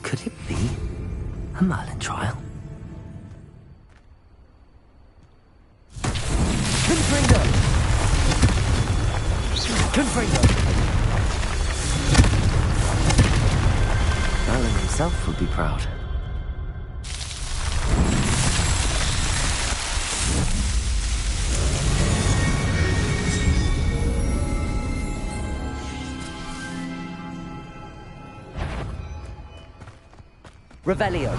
Could it be a Merlin trial? Merlin himself would be proud. Revelio.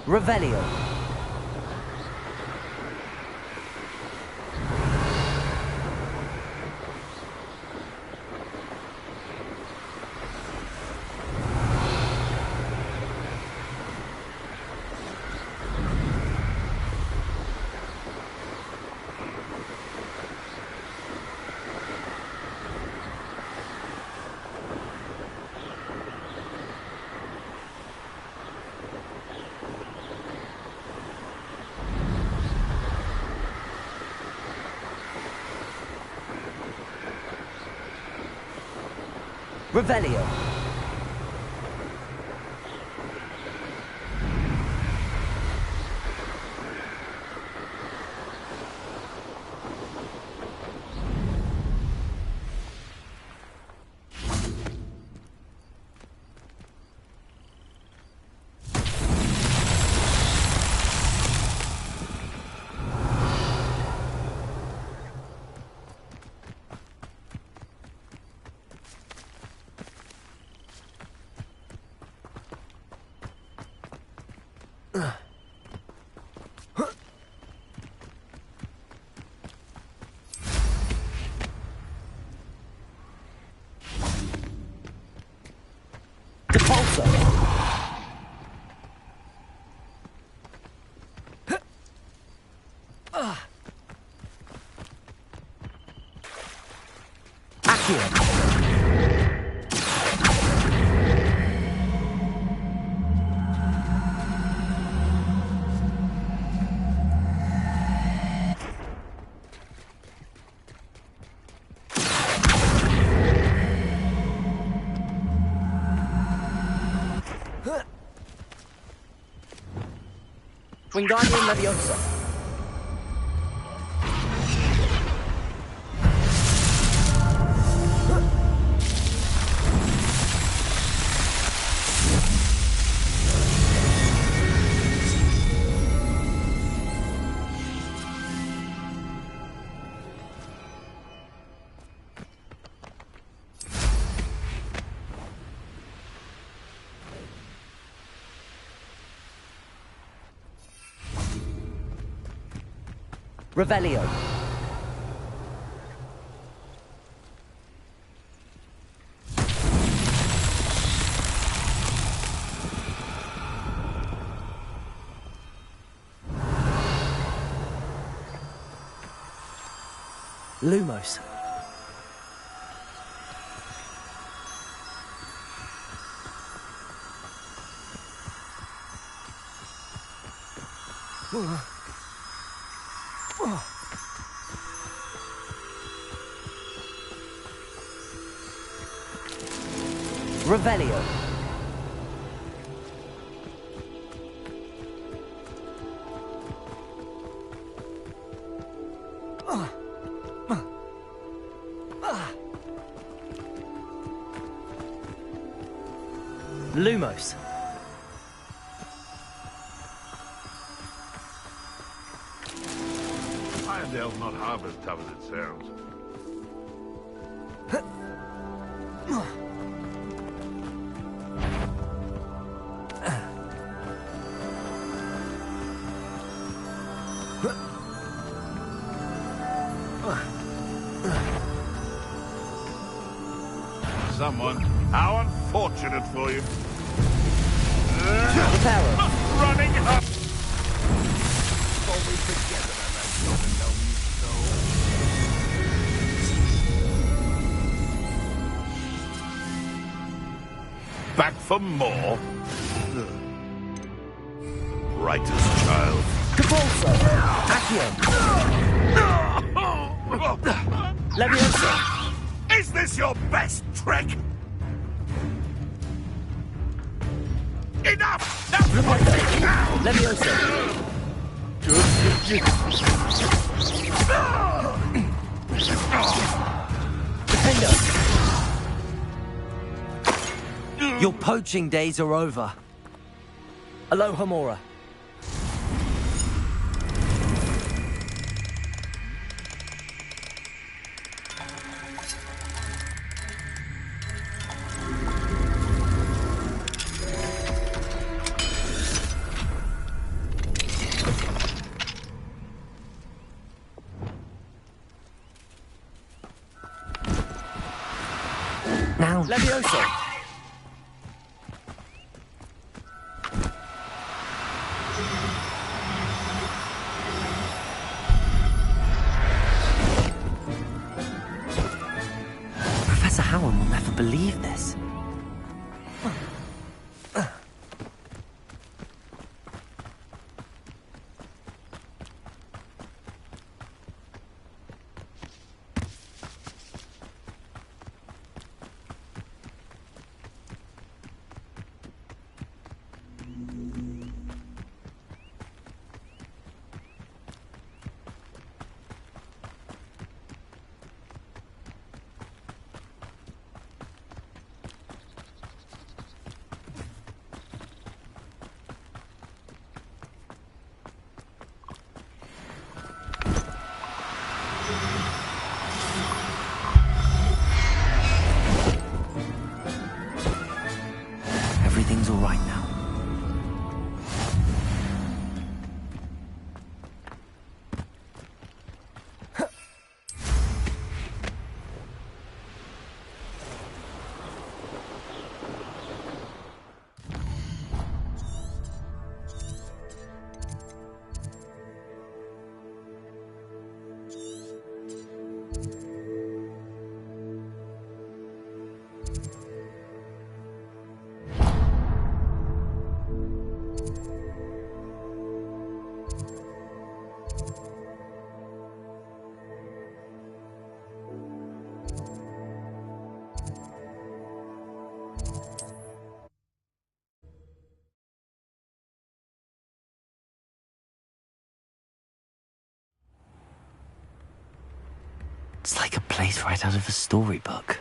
Revelio. Revelio. Wingardium Leviosa. Revelio. Lumos. Revelio. Lumos. Irondale's not half as tough as it sounds. Someone. How unfortunate for you. Running up. Always forget about that domino you stole. Back for more? Brightest child. Capulso. Accio. Leviosa. Is this your best trick? Enough! Now! Leviosa. Defender. Your poaching days are over. Alohomora. down. Levioso! Professor Howard will never believe this. Everything's all right now. It's like a place right out of a storybook.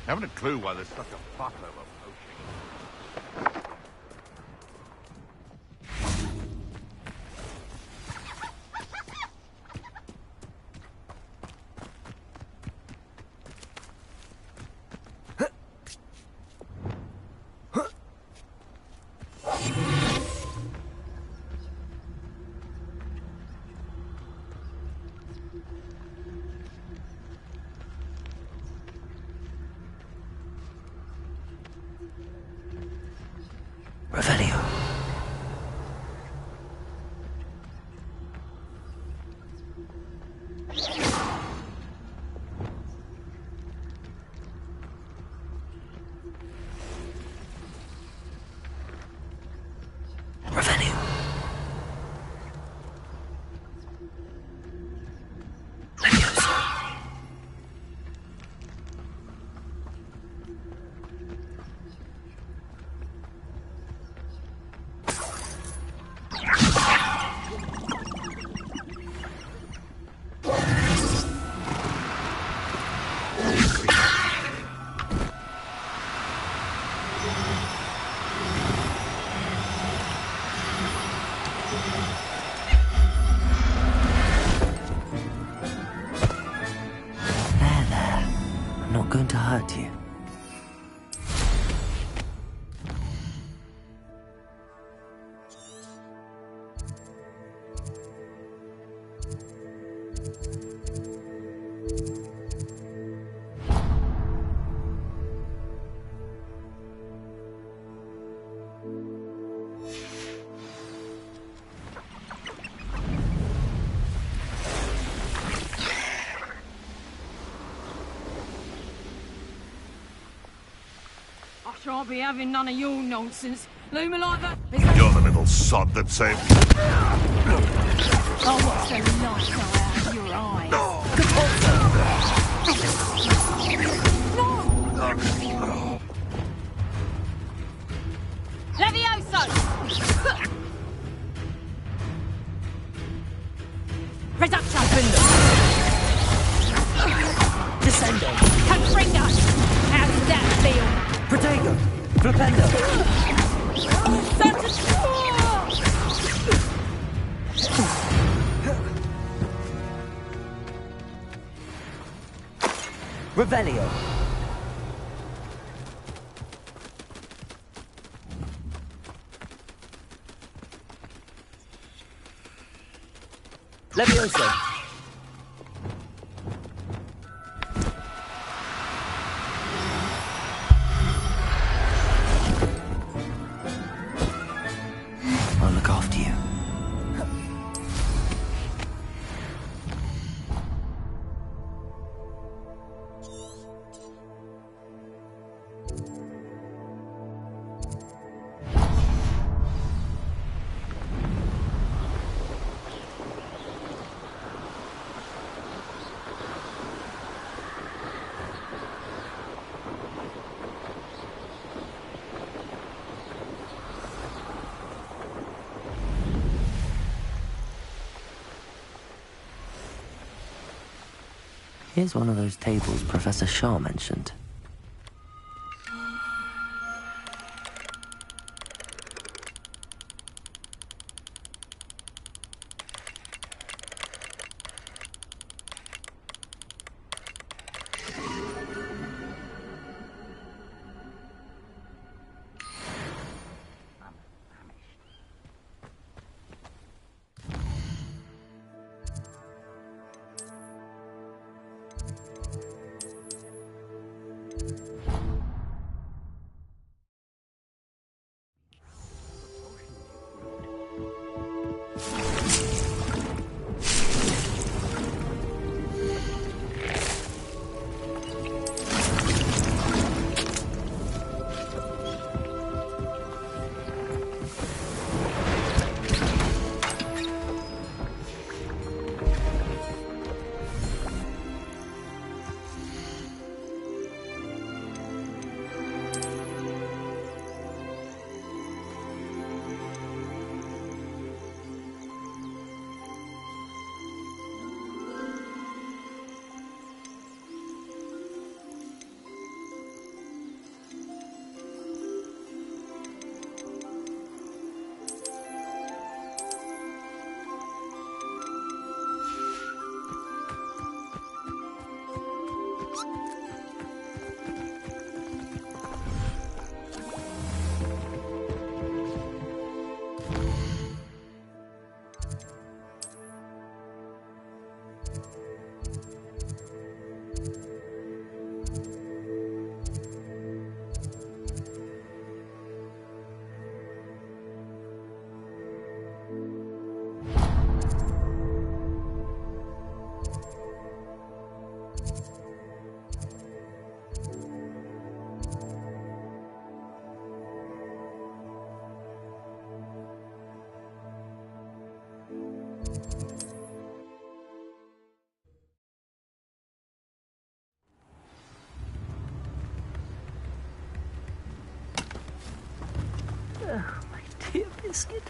Haven't a clue why there's such a fuss over poaching. Revelio. Revelio. Levioso. I'm not going to hurt you. Shan't be having none of your nonsense. Leave me like that. You're the little sod that saved... Oh, what's the light out of your eyes? Levioso! Reduction! Descendo! Confringo! How does that feel? Protego! Flipendo! Such a Revelio! Levioso! I'll look after you. Here's one of those tables Professor Shaw mentioned. Oh, my dear Biscuit.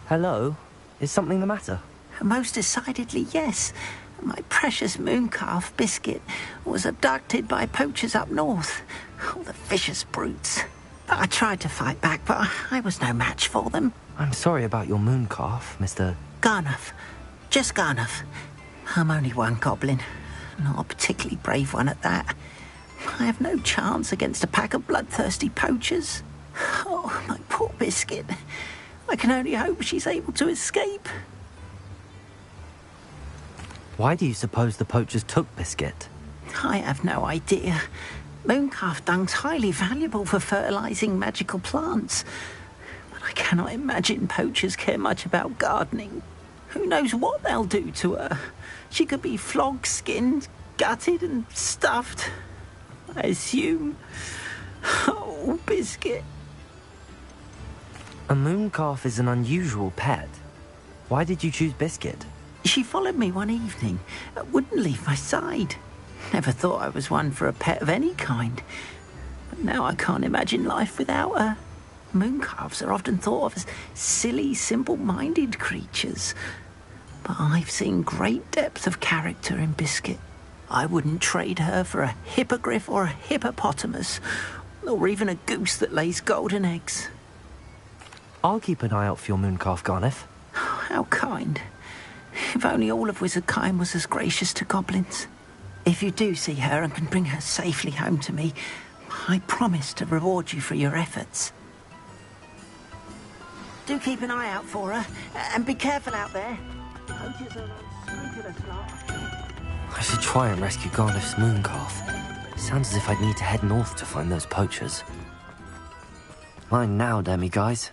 Hello? Is something the matter? Most decidedly, yes. My precious moon calf, Biscuit, was abducted by poachers up north. Oh, the vicious brutes. I tried to fight back, but I was no match for them. I'm sorry about your moon calf, Mr. Garnuff. Just Garnuff. I'm only one goblin. Not a particularly brave one at that. I have no chance against a pack of bloodthirsty poachers. Oh, my poor Biscuit. I can only hope she's able to escape. Why do you suppose the poachers took Biscuit? I have no idea. Mooncalf dung's highly valuable for fertilizing magical plants. But I cannot imagine poachers care much about gardening. Who knows what they'll do to her? She could be flogged, skinned, gutted and stuffed. I assume. Oh, Biscuit. A mooncalf is an unusual pet. Why did you choose Biscuit? She followed me one evening, wouldn't leave my side. Never thought I was one for a pet of any kind. But now I can't imagine life without her. Mooncalves are often thought of as silly, simple-minded creatures. But I've seen great depth of character in Biscuit. I wouldn't trade her for a hippogriff or a hippopotamus, or even a goose that lays golden eggs. I'll keep an eye out for your mooncalf, Garneth. How kind. If only all of Wizardkind was as gracious to goblins. If you do see her and can bring her safely home to me, I promise to reward you for your efforts. Do keep an eye out for her, and be careful out there. Poachers are unscrupulous lot. I should try and rescue Garneth's mooncalf. Sounds as if I'd need to head north to find those poachers. Mine now, demi guys.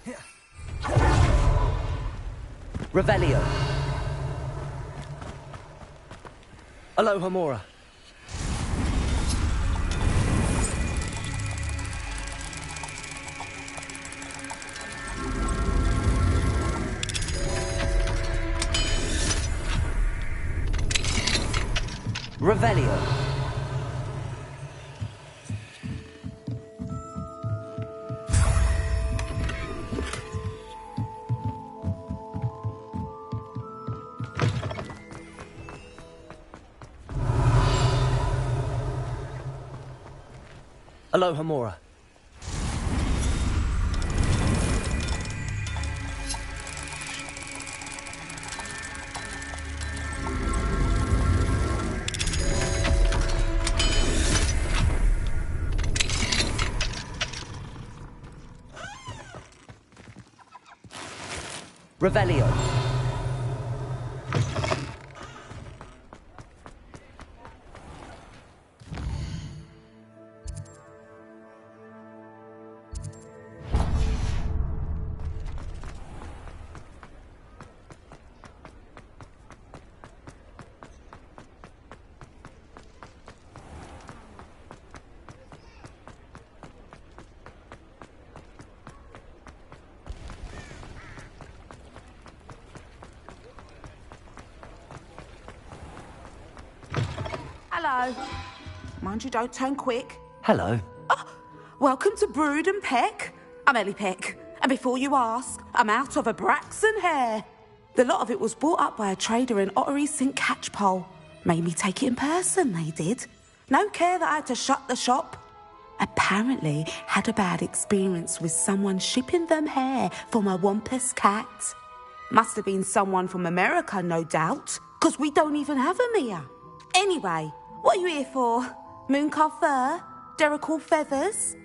Revelio. Aloha Mora. Revelio. Aloha Mora. Revelio. Hello. Mind you don't turn quick. Hello. Welcome to Brood and Peck. I'm Ellie Peck. And before you ask, I'm out of a Braxton hair. The lot of it was bought up by a trader in Ottery St. Catchpole. Made me take it in person, they did. No care that I had to shut the shop. Apparently had a bad experience with someone shipping them hair for my Wampus cat. Must have been someone from America, no doubt, because we don't even have them here. Anyway, what are you here for? Mooncalf fur? Derrickle feathers?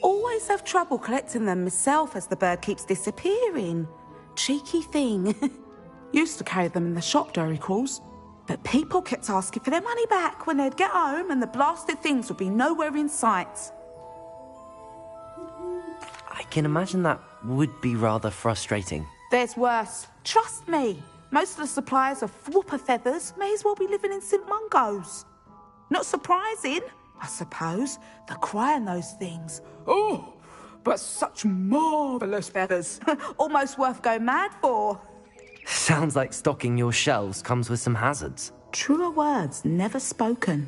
Always have trouble collecting them myself as the bird keeps disappearing. Cheeky thing. Used to carry them in the shop, Derrickles. But people kept asking for their money back when they'd get home and the blasted things would be nowhere in sight. I can imagine that would be rather frustrating. There's worse. Trust me. Most of the suppliers of whooper feathers may as well be living in St. Mungo's. Not surprising, I suppose. The cry on those things. Oh, but such marvellous feathers. Almost worth going mad for. Sounds like stocking your shelves comes with some hazards. Truer words never spoken.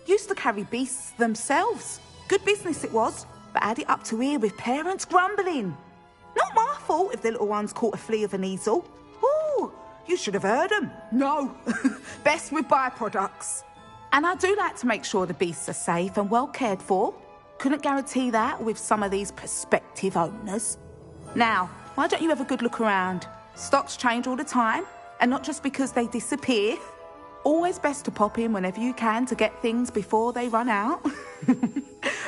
Used to carry beasts themselves. Good business it was, but had it up to here with parents grumbling. Not my fault if the little ones caught a flea of an easel. Ooh, you should have heard them. No, best with byproducts. And I do like to make sure the beasts are safe and well cared for. Couldn't guarantee that with some of these prospective owners. Now, why don't you have a good look around? Stocks change all the time, and not just because they disappear. Always best to pop in whenever you can to get things before they run out.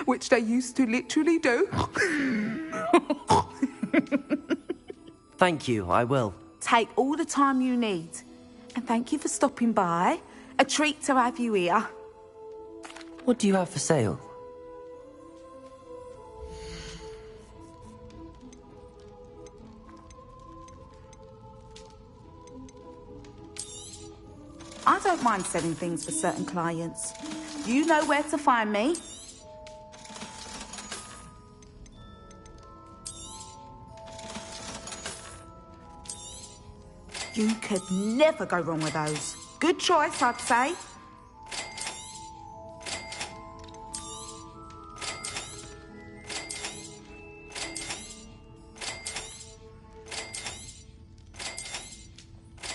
Which they used to literally do. Thank you, I will. Take all the time you need. And thank you for stopping by. A treat to have you here. What do you have for sale? I don't mind selling things for certain clients. You know where to find me. You could never go wrong with those. Good choice, I'd say.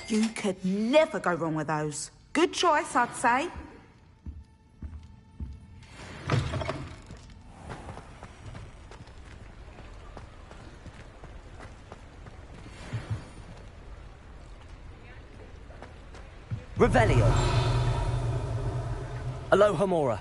You could never go wrong with those. Good choice, I'd say. Revelio. Aloha Mora.